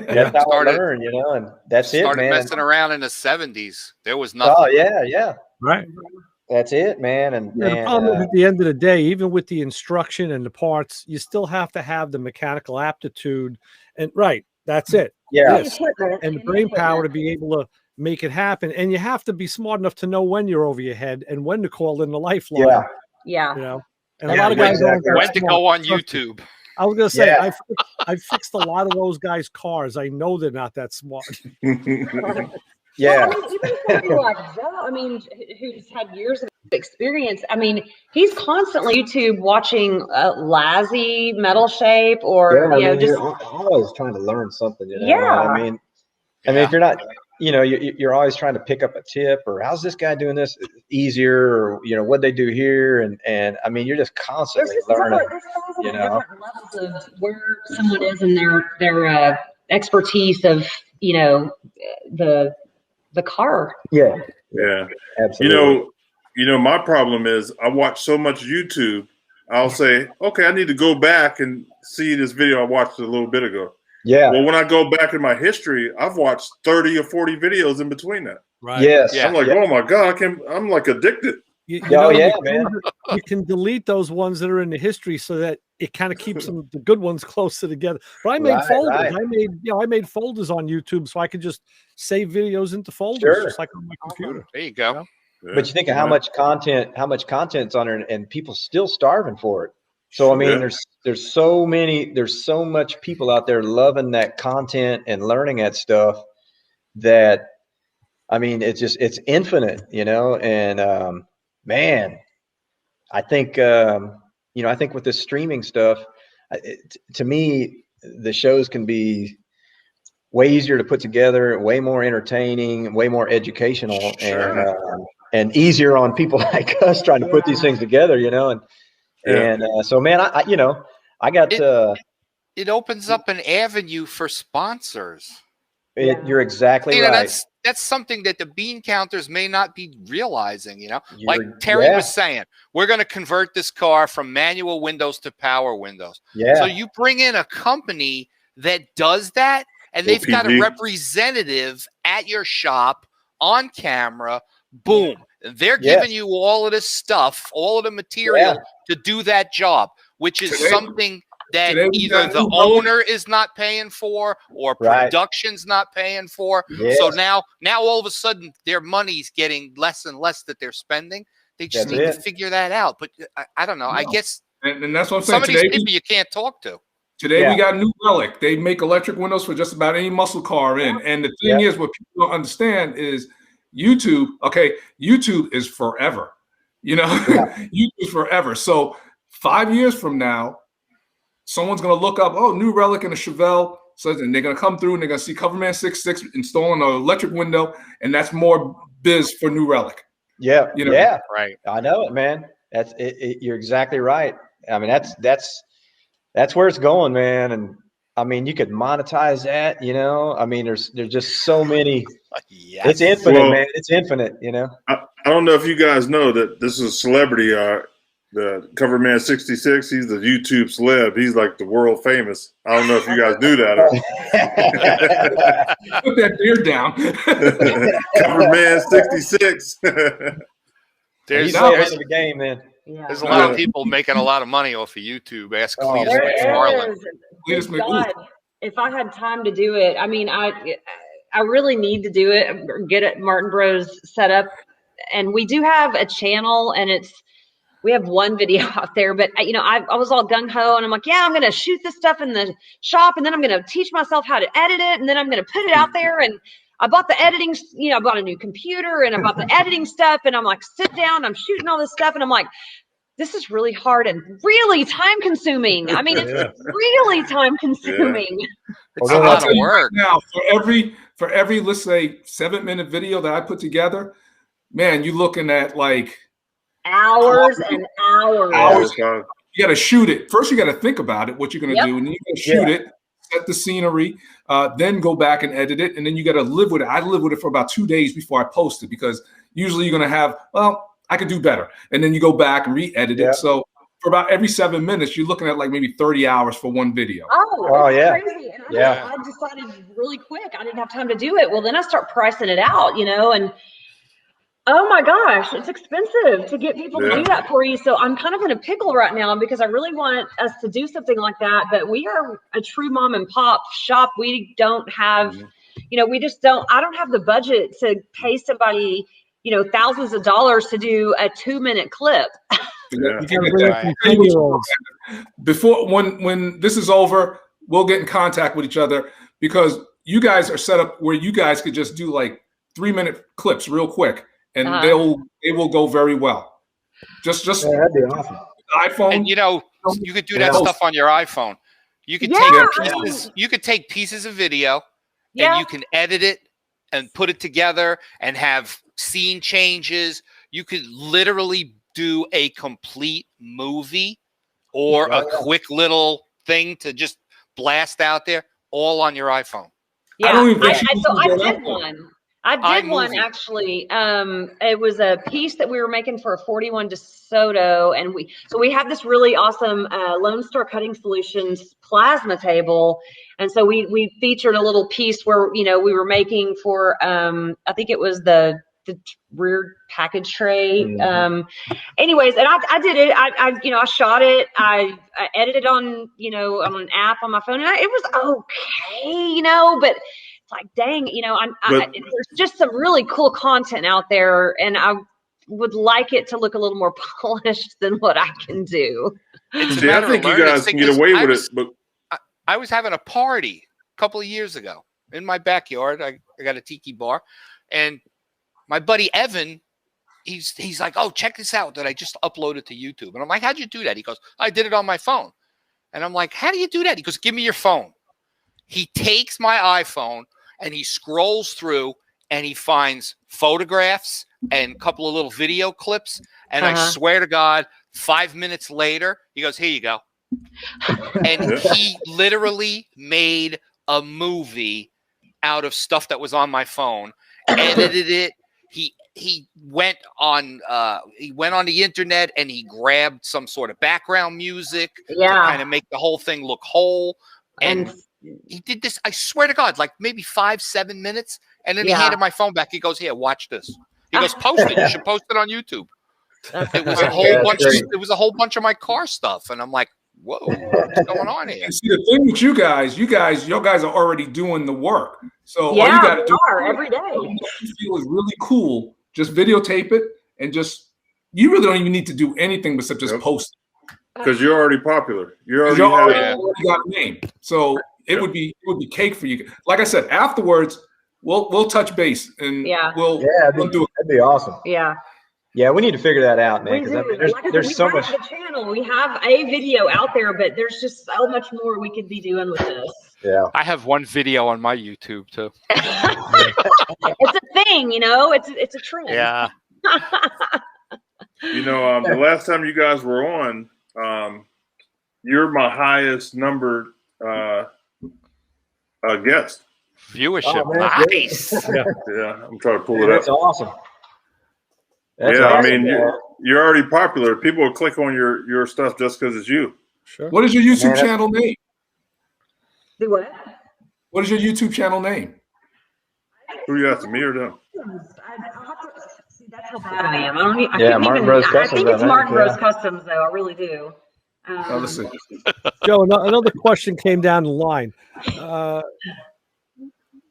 That's how I learn, and that's it, man. Started messing around in the 70s. There was nothing. Oh yeah. Right. That's it, man. And the problem is, at the end of the day, even with the instruction and the parts, you still have to have the mechanical aptitude. And that's it. Yeah. Yes. And the brain power to be able to make it happen. And you have to be smart enough to know when you're over your head and when to call in the lifeline. Yeah. And a lot of guys when to go on YouTube. I was gonna say I fixed a lot of those guys' cars. I know they're not that smart. Yeah. Well, I mean, even somebody like Joe, I mean, who's had years of experience. I mean, he's constantly YouTube watching Lazzy, Metal Shape, or just always trying to learn something. Yeah. I mean, if you're not, you're always trying to pick up a tip, or how's this guy doing this easier, or what they do here, and I mean, you're just constantly learning. There's different levels of where someone is in their expertise of the car. Yeah, absolutely. My problem is I watch so much YouTube. I'll say, okay, I need to go back and see this video I watched a little bit ago. Yeah. Well, when I go back in my history, I've watched 30 or 40 videos in between that. Right. Yes. I'm like, oh my God, I'm like addicted. Man. You can delete those ones that are in the history so that it kind of keeps them, the good ones, closer together. But I made folders. Right. I made folders on YouTube so I could just save videos into folders, just like on my computer. There you go. Yeah. But you think of how much content's on there, and people still starving for it. So I mean, there's so much people out there loving that content and learning that stuff that, I mean, it's infinite, and man, I think I think with this streaming stuff, to me, the shows can be way easier to put together, way more entertaining, way more educational, and easier on people like us trying to put these things together, and so, man, I got it opens up an avenue for sponsors. You're exactly right. That's something that the bean counters may not be realizing, like Terry was saying, we're going to convert this car from manual windows to power windows. Yeah. So you bring in a company that does that, and they've got a representative at your shop on camera. Boom. They're giving you all of this stuff, all of the material to do that job, which is something that either the owner is not paying for or production's not paying for. Yes. So now all of a sudden their money's getting less and less that they're spending. They just need to figure that out. But I don't know. No. I guess and that's what I'm saying. Some of these people you can't talk to. Today we got New Relic. They make electric windows for just about any muscle car in. And the thing is, what people don't understand is YouTube. Okay, YouTube is forever. YouTube is forever. So 5 years from now, someone's going to look up, New Relic and a Chevelle So then they're gonna come through and they're gonna see Coverman 66 installing an electric window, and that's more biz for New Relic. Yeah, You know? yeah, Right. I know it, man. That's it. You're exactly right. I mean, that's where it's going, man. And I mean, you could monetize that, you know. I mean, there's just so many. Yes. It's infinite, Well, man. It's infinite, you know. I don't know if you guys know that this is a celebrity. The Coverman 66. He's the YouTube celeb. He's like the world famous. I don't know if you guys knew that. Put that beard down. Coverman 66. There's, He's way ahead there's, of the game, man. Yeah. there's a lot of people making a lot of money off of YouTube. Ask Oh, Cletus There McFarland. is. Cletus Good Mc- God, if I had time to do it, I mean, I really need to do it. Get it, Martin Bros set up, and we do have a channel, and we have one video out there. But you know, I was all gung ho, and I'm like, yeah, I'm gonna shoot this stuff in the shop, and then I'm gonna teach myself how to edit it, and then I'm gonna put it out there. And I bought the editing, you know, I bought a new computer, and I bought the editing stuff, and I'm like, sit down, I'm shooting all this stuff, and I'm like, this is really hard and really time consuming. I mean, it's really time consuming. It's Well, a then lot tell of you work. Now, for every let's say 7-minute video that I put together, man, you're looking at like Hours and hours. Hours. you got to shoot it. First, you got to think about it, what you're going to Yep. do, and then you got to shoot it, set the scenery, then go back and edit it, and then you got to live with it. I live with it for about 2 days before I post it because usually you're going to have, well, I could do better, and then you go back and re-edit Yeah. it. So for about every 7 minutes, you're looking at like maybe 30 hours for one video. Oh, Oh, yeah. crazy. And Yeah. I decided really quick I didn't have time to do it. Well, then I start pricing it out, you know, and oh my gosh, it's expensive to get people to Yeah. do that for you. So I'm kind of in a pickle right now because I really want us to do something like that. But we are a true mom and pop shop. We don't have, you know, I don't have the budget to pay somebody, you know, thousands of dollars to do a 2-minute clip. Yeah. You can get that. Right. Tell you what you- Before when this is over, we'll get in contact with each other because you guys are set up where you guys could just do like 3-minute clips real quick, and they will go very well. Just that'd be awesome. iPhone. And you know, you could do that Yeah. stuff on your iPhone. You could Yeah. take pieces. You could take pieces of video, Yeah. and you can edit it and put it together and have scene changes. You could literally do a complete movie or a quick little thing to just blast out there, all on your iPhone. Yeah, don't even think I did one. I did one iMovie. actually. It was a piece that we were making for a 41 DeSoto, and we have this really awesome Lone Star Cutting Solutions plasma table, and so we featured a little piece where we were making for I think it was the rear package tray. Anyways, and I did it. I shot it. I edited on on an app on my phone, and it was okay, but it's like, dang, there's just some really cool content out there, and I would like it to look a little more polished than what I can do. It's a See, I matter think of you learning. guys can get away with it, but I was having a party a couple of years ago in my backyard. I got a tiki bar, and my buddy Evan, he's like, "Oh, check this out that I just uploaded to YouTube." And I'm like, "How'd you do that?" He goes, "I did it on my phone." And I'm like, "How do you do that?" He goes, "Give me your phone." He takes my iPhone and he scrolls through and he finds photographs and a couple of little video clips. And I swear to God, 5 minutes later, he goes, "Here you go." And he literally made a movie out of stuff that was on my phone, edited it. He went on the internet and he grabbed some sort of background music to kind of make the whole thing look whole. And he did this, I swear to God, like maybe 5-7 minutes. And then he handed my phone back. He goes, "Here, watch this." He goes, "Post it. You should post it on YouTube." It was a whole bunch. It was a whole bunch of my car stuff, and I'm like, "Whoa, what's going on here?" And see, the thing with you guys are already doing the work. So all you Yeah, got to we do are every day. what you feel is really cool. Just videotape it, and you really don't even need to do anything except just post it. because you're already popular, you You already already got a name, so it would be cake for you. Like I said, afterwards we'll touch base and we'll do it. That'd be awesome. Yeah. We need to figure that out, man. We Because do. Like I said, there's so we much. have the channel. We have a video out there, but there's just so much more we could be doing with this. Yeah. I have one video on my YouTube too. It's a thing, you know. It's a trend. Yeah. You know, the last time you guys were on, you're my highest numbered guest. Viewership. Oh, man, Nice. Yeah, I'm trying to pull it up. That's awesome. That's Yeah, I awesome. mean, you're already popular. People will click on your stuff just because it's you. Sure. What is your YouTube Man, channel name? Do what? What is your YouTube channel name? Who you asking, me or them? See, that's how bad I am. I don't. I Yeah, couldn't Martin even. Bros I Customs, think I it's think, Martin Bros yeah. Customs, though. I really do. Oh, let's see. Joe, another question came down the line.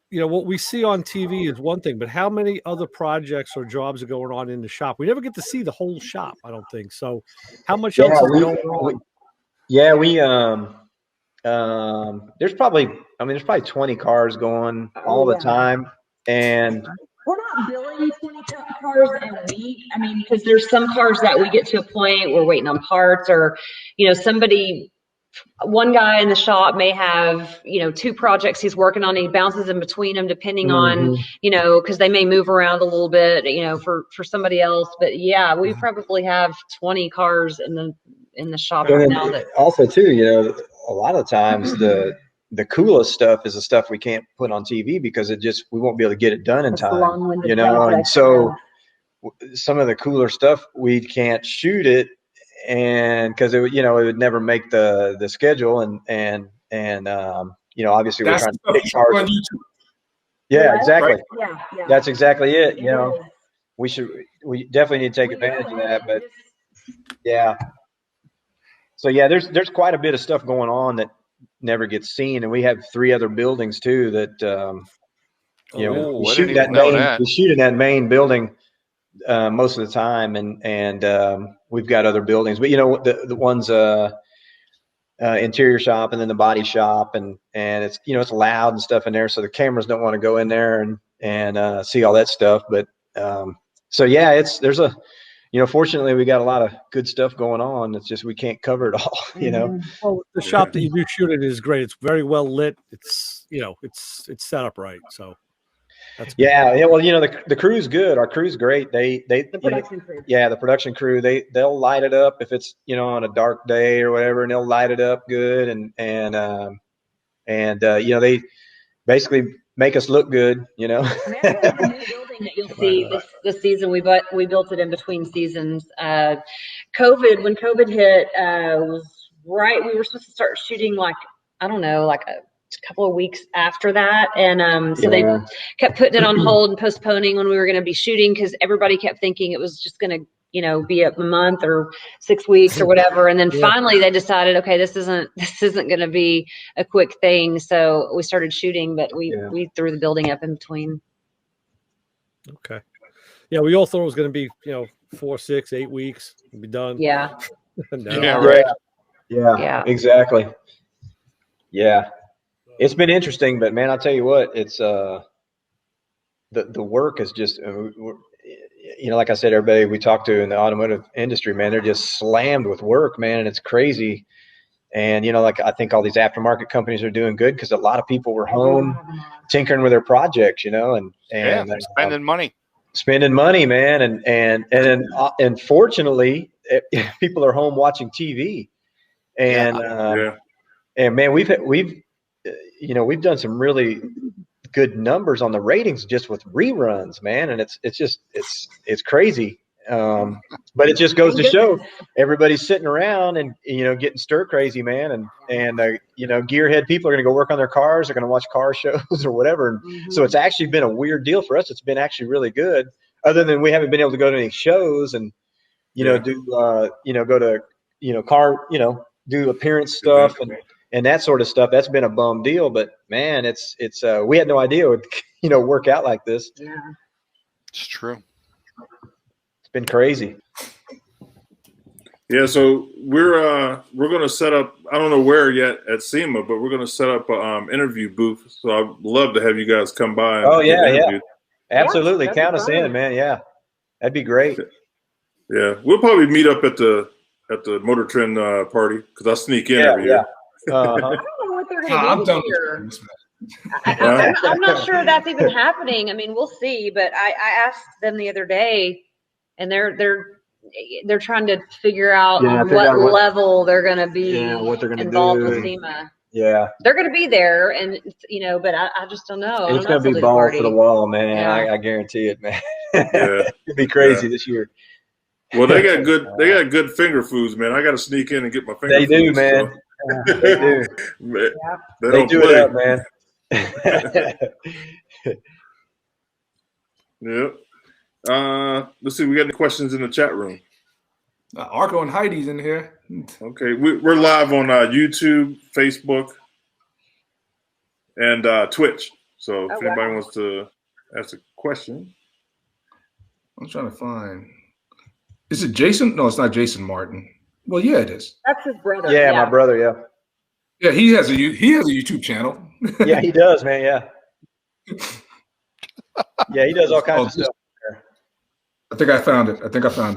You know, what we see on TV is one thing, but how many other projects or jobs are going on in the shop? We never get to see the whole shop, I don't think. So how much else is going on? There's probably 20 cars going all the time. And We're not billing 20 cars a week. I mean, because there's some cars that we get to a point we're waiting on parts, or, you know, one guy in the shop may have, you know, 2 projects he's working on. He bounces in between them depending on, you know, because they may move around a little bit, you know, for somebody else. But yeah, we probably have 20 cars in the shop right now. That also too, you know, a lot of times the coolest stuff is the stuff we can't put on TV because we won't be able to get it done in time, you know. And so some of the cooler stuff we can't shoot it, and because it would never make the schedule, and you know, obviously we're trying to take cars on YouTube. Yeah, exactly. Yeah. That's exactly it. You know, we definitely need to take advantage of that. But yeah, so yeah, there's quite a bit of stuff going on that never gets seen, and we have 3 other buildings too that you know, we shoot in that main building most of the time, and we've got other buildings, but you know, the ones interior shop and then the body shop, and it's, you know, it's loud and stuff in there, so the cameras don't want to go in there and see all that stuff. But so yeah, there's a, you know, fortunately we got a lot of good stuff going on. It's just we can't cover it all, you know. Well, the shop that you do shoot in is great. It's very well lit. It's, you know, it's set up right. So that's good. Yeah. Well, you know, the crew's good. Our crew's great. The production crew. Yeah, the production crew. They'll light it up if it's, you know, on a dark day or whatever, and they'll light it up good, and you know, they basically make us look good, you know. We have a new building that you'll see this season. We built it in between seasons. When COVID hit, was right. We were supposed to start shooting like, I don't know, like a couple of weeks after that, and so they kept putting it on hold and postponing when we were going to be shooting, because everybody kept thinking it was just going to, you know, be a month or 6 weeks or whatever. And then finally they decided, okay, this isn't going to be a quick thing. So we started shooting, but we threw the building up in between. Okay. Yeah. We all thought it was going to be, you know, 4, 6, 8 weeks and be done. Yeah. No. Yeah, right. Yeah, exactly. Yeah. It's been interesting, but man, I'll tell you what, it's the work is just, you know, like I said, everybody we talk to in the automotive industry, man, they're just slammed with work, man, and it's crazy. And, you know, like, I think all these aftermarket companies are doing good because a lot of people were home tinkering with their projects, you know, and spending money, man. And fortunately, people are home watching TV, and man, we've you know, we've done some really good numbers on the ratings just with reruns, man. And it's crazy. But it just goes to show everybody's sitting around and, you know, getting stir crazy, man. And you know, gearhead people are going to go work on their cars. They're going to watch car shows or whatever. And so it's actually been a weird deal for us. It's been actually really good, other than we haven't been able to go to any shows and, you know, do, you know, go to, you know, car, you know, do appearance stuff and that sort of stuff. That's been a bum deal, but man, it's we had no idea it would, you know, work out like this. Yeah, it's true. It's been crazy. Yeah, so we're going to set up, I don't know where yet at SEMA, but we're going to set up an interview booth. So I'd love to have you guys come by. And Absolutely. Count us in, man. Yeah, that'd be great. Yeah, we'll probably meet up at the Motor Trend party, because I sneak in every year. I don't know what what they're Nah, going I'm to done do here. with this, man. I'm not sure that's even happening. I mean, we'll see. But I asked them the other day, and they're trying to figure out on what level they're going to be what they're going to involved do. with SEMA. Yeah, they're going to be there, and but I just don't know. it's going to be balls to the wall, man. Yeah. I guarantee it, man. Yeah. It'd be crazy this year. Well, they got good finger foods, man. I got to sneak in and get my finger They do, foods, man. so. They do. Man, They do play. it up, man. Yep. Let's see. We got any questions in the chat room? Arco and Heidi's in here. Okay, we're live on YouTube, Facebook, and Twitch. So if anybody wants to ask a question, I'm trying to find. Is it Jason? No, it's not Jason Martin. Well, yeah, it is. That's his brother. Yeah, my brother. Yeah. Yeah, he has a YouTube channel. Yeah, he does, man. Yeah. Yeah, he does all kinds of stuff. I think I found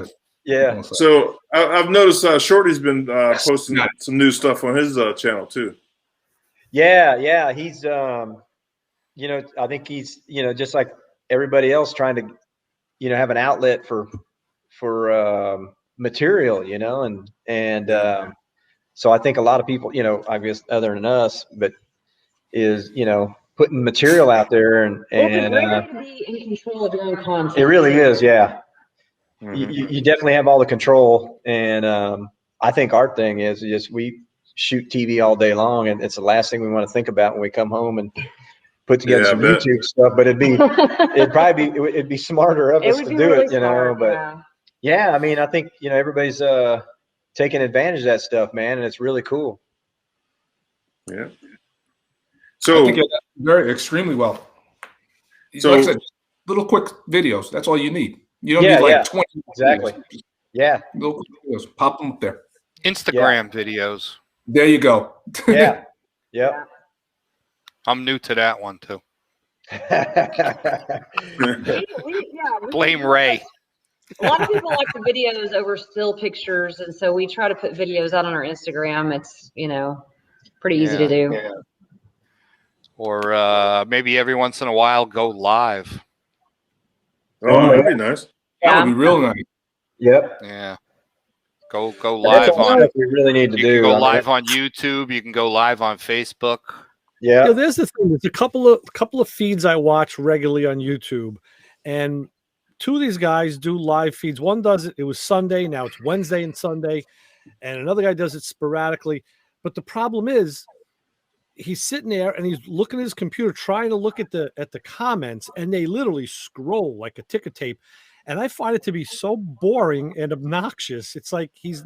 it. Yeah. So I've noticed Shorty's been posting some new stuff on his channel too. Yeah. He's, I think he's, just like everybody else, trying to, have an outlet for material, and so I think a lot of people, I guess other than us, but is, putting material out there and to be in control of your own content. It really is. Yeah. Mm-hmm. You definitely have all the control. And I think our thing is just we shoot TV all day long, and it's the last thing we want to think about when we come home and put together some YouTube stuff. But it'd be smarter of us to do it, but yeah, I mean, I think, everybody's taking advantage of that stuff, man. And it's really cool. Yeah. So I think it's very extremely well. So like I said, little quick videos. That's all you need. You don't need like 20. Exactly. Videos. Yeah. Little videos. Pop them up there. Instagram videos. There you go. Yeah. Yep. I'm new to that one too. Blame Ray. A lot of people like the videos over still pictures, and so we try to put videos out on our Instagram. It's pretty easy to do. Yeah. Or maybe every once in a while go live. Oh, that'd be nice. That would be real nice. Yep. Yeah. Go live on. We really need to You do. can go live on YouTube. You can go live on Facebook. Yeah. There's the thing. There's a couple of feeds I watch regularly on YouTube, and two of these guys do live feeds. One does it. It was Sunday. Now it's Wednesday and Sunday, and another guy does it sporadically. But the problem is, he's sitting there and he's looking at his computer, trying to look at the comments, and they literally scroll like a ticker tape. And I find it to be so boring and obnoxious. It's like you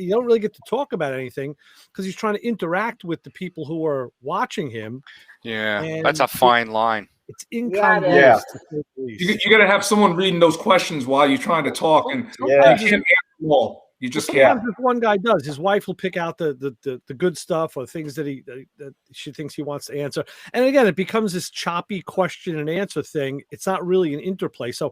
don't really get to talk about anything because he's trying to interact with the people who are watching him. Yeah, that's a fine line. It's incongruous. You got to have someone reading those questions while you're trying to talk, and you can't answer them all. You just can't. This one guy does. His wife will pick out the good stuff or things that she thinks he wants to answer. And again, it becomes this choppy question and answer thing. It's not really an interplay. So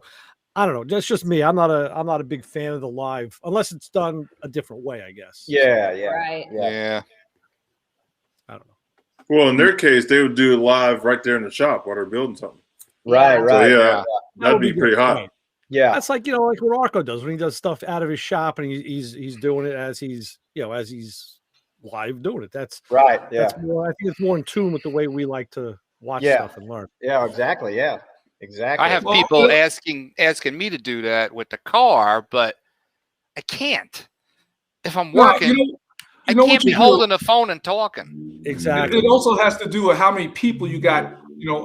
I don't know. That's just me. I'm not a big fan of the live unless it's done a different way, I guess. Yeah. Right. Yeah. I don't know. Well, in their case, they would do it live right there in the shop while they're building something. Right. So, that'd be pretty hot. Yeah. That's like like what Arco does when he does stuff out of his shop and he's doing it as he's live doing it. That's right. Yeah. That's more, I think it's more in tune with the way we like to watch stuff and learn. Yeah. Exactly. Yeah. Exactly. I have people asking me to do that with the car, but I can't. If I'm working, I can't be holding the phone and talking. Exactly. It also has to do with how many people you got,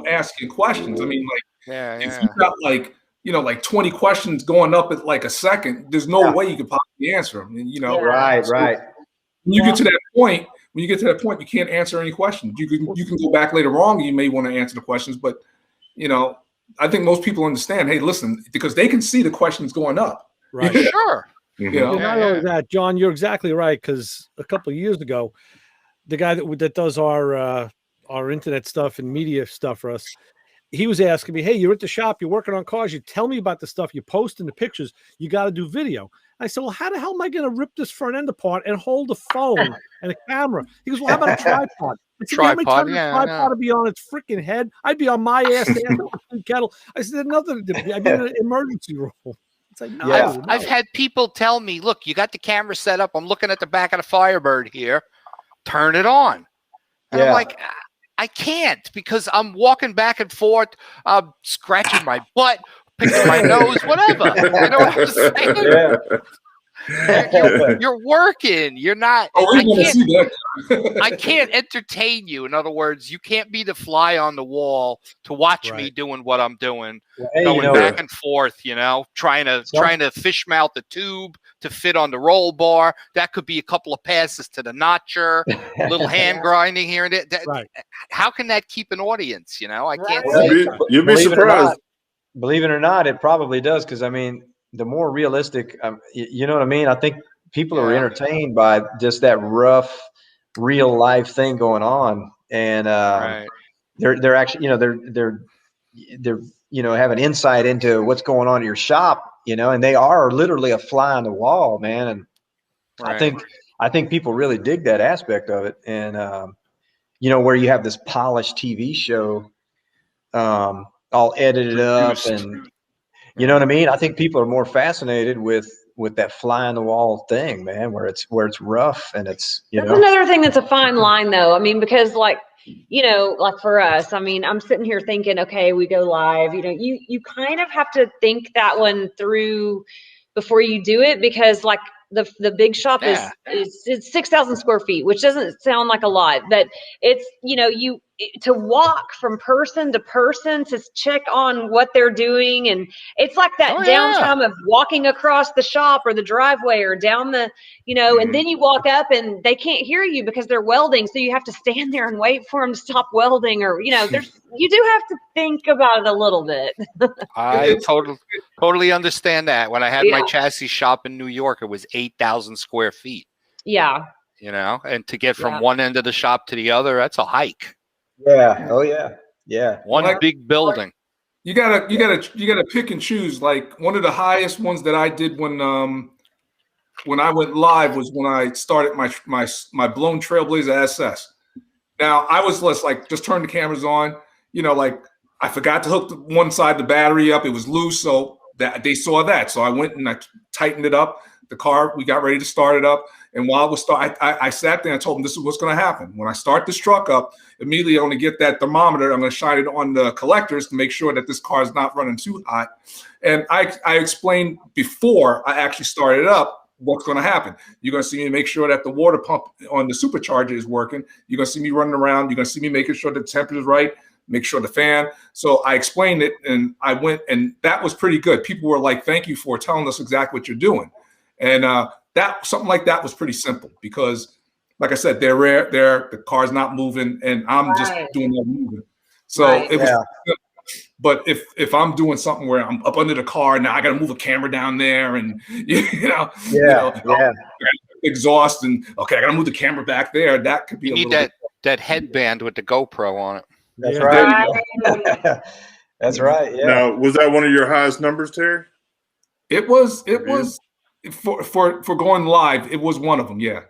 asking questions. I mean, if you got like 20 questions going up at like a second, there's no way you could possibly answer them. And, Right. When you get to that point, you can't answer any questions. You can go back later on. You may want to answer the questions, but I think most people understand. Hey, listen, because they can see the questions going up. Right. Sure. Not only that, John, you're exactly right. Because a couple of years ago, the guy that does our internet stuff and media stuff for us, he was asking me, hey, you're at the shop, you're working on cars, you tell me about the stuff, you post in the pictures, you got to do video. I said, well, how the hell am I going to rip this front end apart and hold a phone and a camera? He goes, well, how about a tripod? I said, how many times a tripod would be on its freaking head? I'd be on my ass to answer the kettle. I said, nothing. I'd be in an emergency room. It's like, no, I've had people tell me, look, you got the camera set up. I'm looking at the back of the Firebird here. Turn it on. And I'm like, I can't because I'm walking back and forth, scratching my butt, picking my nose, whatever. You know what I'm saying? You're working. You're not. I can't entertain you. In other words, you can't be the fly on the wall to watch me doing what I'm doing, going back and forth. Trying to fish mouth the tube to fit on the roll bar. That could be a couple of passes to the notcher, a little hand grinding here and there. How can that keep an audience? I can't. You'd be surprised. Believe it or not, it probably does. Because I mean, the more realistic, you know what I mean? I think people are entertained by just that rough, real life thing going on. And they're actually, they're having insight into what's going on in your shop, and they are literally a fly on the wall, man. And I think people really dig that aspect of it. And, where you have this polished TV show, all edited up and, you know what I mean? I think people are more fascinated with that fly on the wall thing, man, where it's rough and it's, That's another thing that's a fine line though. I mean, because like for us, I mean, I'm sitting here thinking, okay, we go live, you kind of have to think that one through before you do it, because like the big shop it's 6,000 square feet, which doesn't sound like a lot, but it's, to walk from person to person to check on what they're doing. And it's like that downtime of walking across the shop or the driveway or down the, and then you walk up and they can't hear you because they're welding. So you have to stand there and wait for them to stop welding, or, you do have to think about it a little bit. I totally understand that. When I had my chassis shop in New York, it was 8,000 square feet. Yeah. And to get from one end of the shop to the other, that's a hike. Yeah. Oh yeah. Yeah. One big building. You gotta pick and choose. Like one of the highest ones that I did when I went live was when I started my blown Trailblazer SS. Now I was just turn the cameras on. I forgot to hook one side of the battery up. It was loose, so that they saw that. So I went and I tightened it up. The car, we got ready to start it up. And while we start, I sat there and told them this is what's going to happen. When I start this truck up, immediately I'm going to get that thermometer. I'm going to shine it on the collectors to make sure that this car is not running too hot. And I explained before I actually started up what's going to happen. You're going to see me make sure that the water pump on the supercharger is working. You're going to see me running around. You're going to see me making sure the temperature is right. Make sure the fan. So I explained it, and I went, and that was pretty good. People were like, "Thank you for telling us exactly what you're doing." And that something like that was pretty simple because, like I said, they're rare. The car's not moving, and I'm just doing that moving. So it was. But if I'm doing something where I'm up under the car, now I got to move a camera down there, and exhaust, and okay, I got to move the camera back there. That could be. You need that headband with the GoPro on it. That's right. That's right. Yeah. Now, was that one of your highest numbers, Terry? It was for going live. It was one of them. Yeah.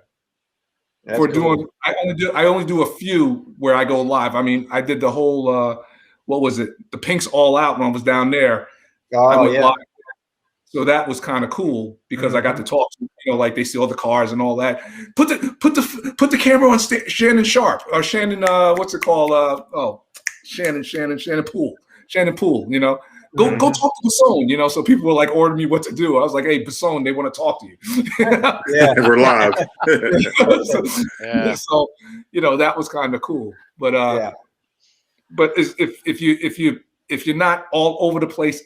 That's for cool. doing, I only do a few where I go live. I mean, I did the whole. What was it? The Pinks All Out when I was down there. I went live. So that was kind of cool because I got to talk to, like they see all the cars and all that. Put the camera on Shannon Sharp or Shannon, what's it called? Shannon Poole. Shannon Poole, Go talk to Basone, so people were like ordering me what to do. I was like, hey, Basone, they want to talk to you. Yeah, we're live. So, that was kind of cool. But but if you're not all over the place,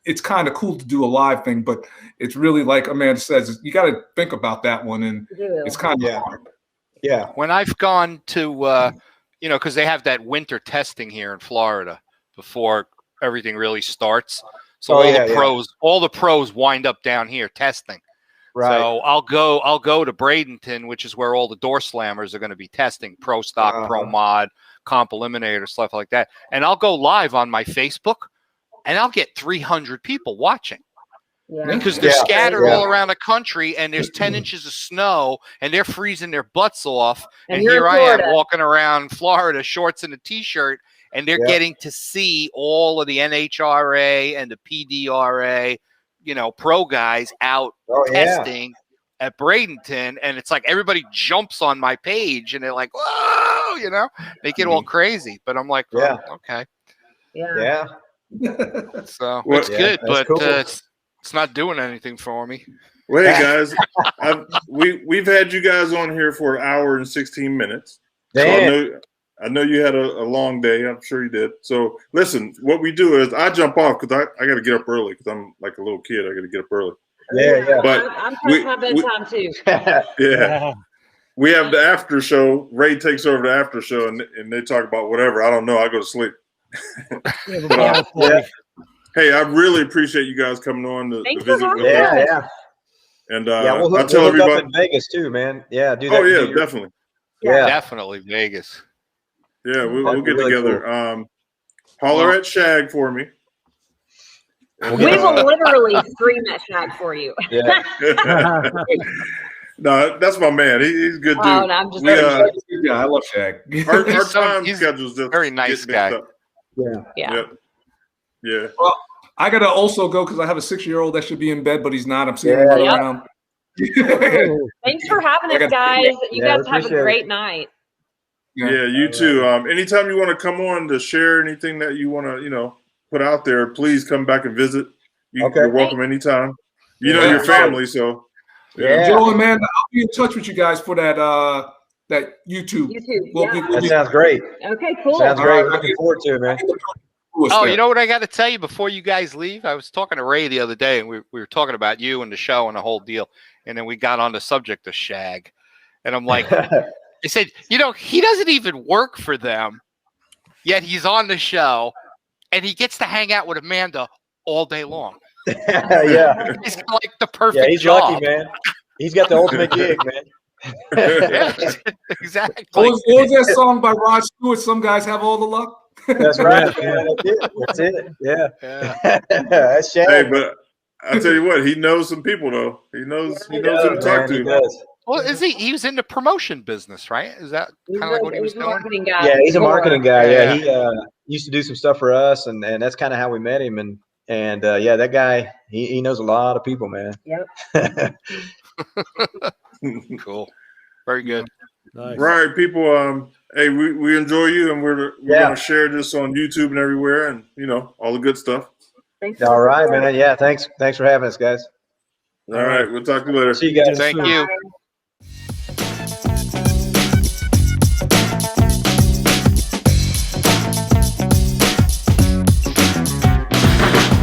it's kind of cool to do a live thing, but it's really like Amanda says, you got to think about that one, and it's kind of hard. Yeah. When I've gone to, because they have that winter testing here in Florida before everything really starts. So all the pros wind up down here testing. Right. So I'll go to Bradenton, which is where all the door slammers are going to be testing Pro Stock, Pro Mod, comp eliminator, stuff like that. And I'll go live on my Facebook and I'll get 300 people watching. Yeah. Because they're scattered all around the country, and there's 10 inches of snow, and they're freezing their butts off. And here I am walking around Florida, shorts and a T-shirt, and they're getting to see all of the NHRA and the PDRA, pro guys out testing at Bradenton. And it's like everybody jumps on my page, and they're like, whoa, they get all crazy. But I'm like, okay. Yeah. So it's good, but cool. It's not doing anything for me. Well, hey guys, we've had you guys on here for an hour and 16 minutes. So I know you had a long day. I'm sure you did. So listen, what we do is I jump off because I got to get up early because I'm like a little kid. I got to get up early. Yeah. But I'm past my bedtime too. Yeah. We have the after show. Ray takes over the after show, and they talk about whatever. I don't know. I go to sleep. Hey, I really appreciate you guys coming on to visit with us. Yeah. And we'll tell everybody up in Vegas too, man. Yeah, do that. Oh yeah, definitely. Yeah, definitely Vegas. Yeah, we'll get really together. Cool. Holler at Shag for me. We will literally scream at Shag for you. Yeah. No, that's my man. He's a good dude. Oh, no, I'm just I love Shag. Our time schedules just very nice guy. Yeah. Well, I gotta also go because I have a 6-year-old that should be in bed, but he's not. I'm seeing him run around. Thanks for having us, guys. You guys have a great night. Yeah, you too. Anytime you want to come on to share anything that you want to, put out there, please come back and visit. You're welcome anytime. Your family, so. Yeah. Joel and Amanda, I'll be in touch with you guys for that YouTube. That sounds great. Okay, cool. Sounds great. Looking forward to it, man. Oh, you know what I got to tell you before you guys leave? I was talking to Ray the other day, and we were talking about you and the show and the whole deal. And then we got on the subject of Shag. And I'm like, I said, he doesn't even work for them, yet he's on the show, and he gets to hang out with Amanda all day long. Yeah. He's like the perfect he's job. Lucky, man. He's got the ultimate gig, man. Yeah, exactly. What was that song by Rod Stewart? Some guys have all the luck. That's right. Yeah, that's it. Yeah. That's Shag. Hey, but I tell you what, he knows some people though. He knows who to talk to. He does. Well, he was in the promotion business, right? Is that kind of like what he was doing? Guy. Yeah, he's a marketing guy. Yeah, he used to do some stuff for us, and that's kind of how we met him. And that guy, he knows a lot of people, man. Yep. Cool. Very good. Nice. Right, people. Hey, we enjoy you, and we're gonna share this on YouTube and everywhere, and all the good stuff. Thanks. All right, man. Yeah, thanks for having us, guys. All right, we'll talk to you later. See you guys. Thank you.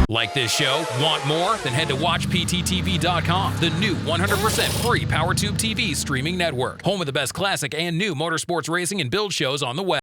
Like this show? Want more? Then head to watchpttv.com, the new 100% free PowerTube TV streaming network. Home of the best classic and new motorsports racing and build shows on the web.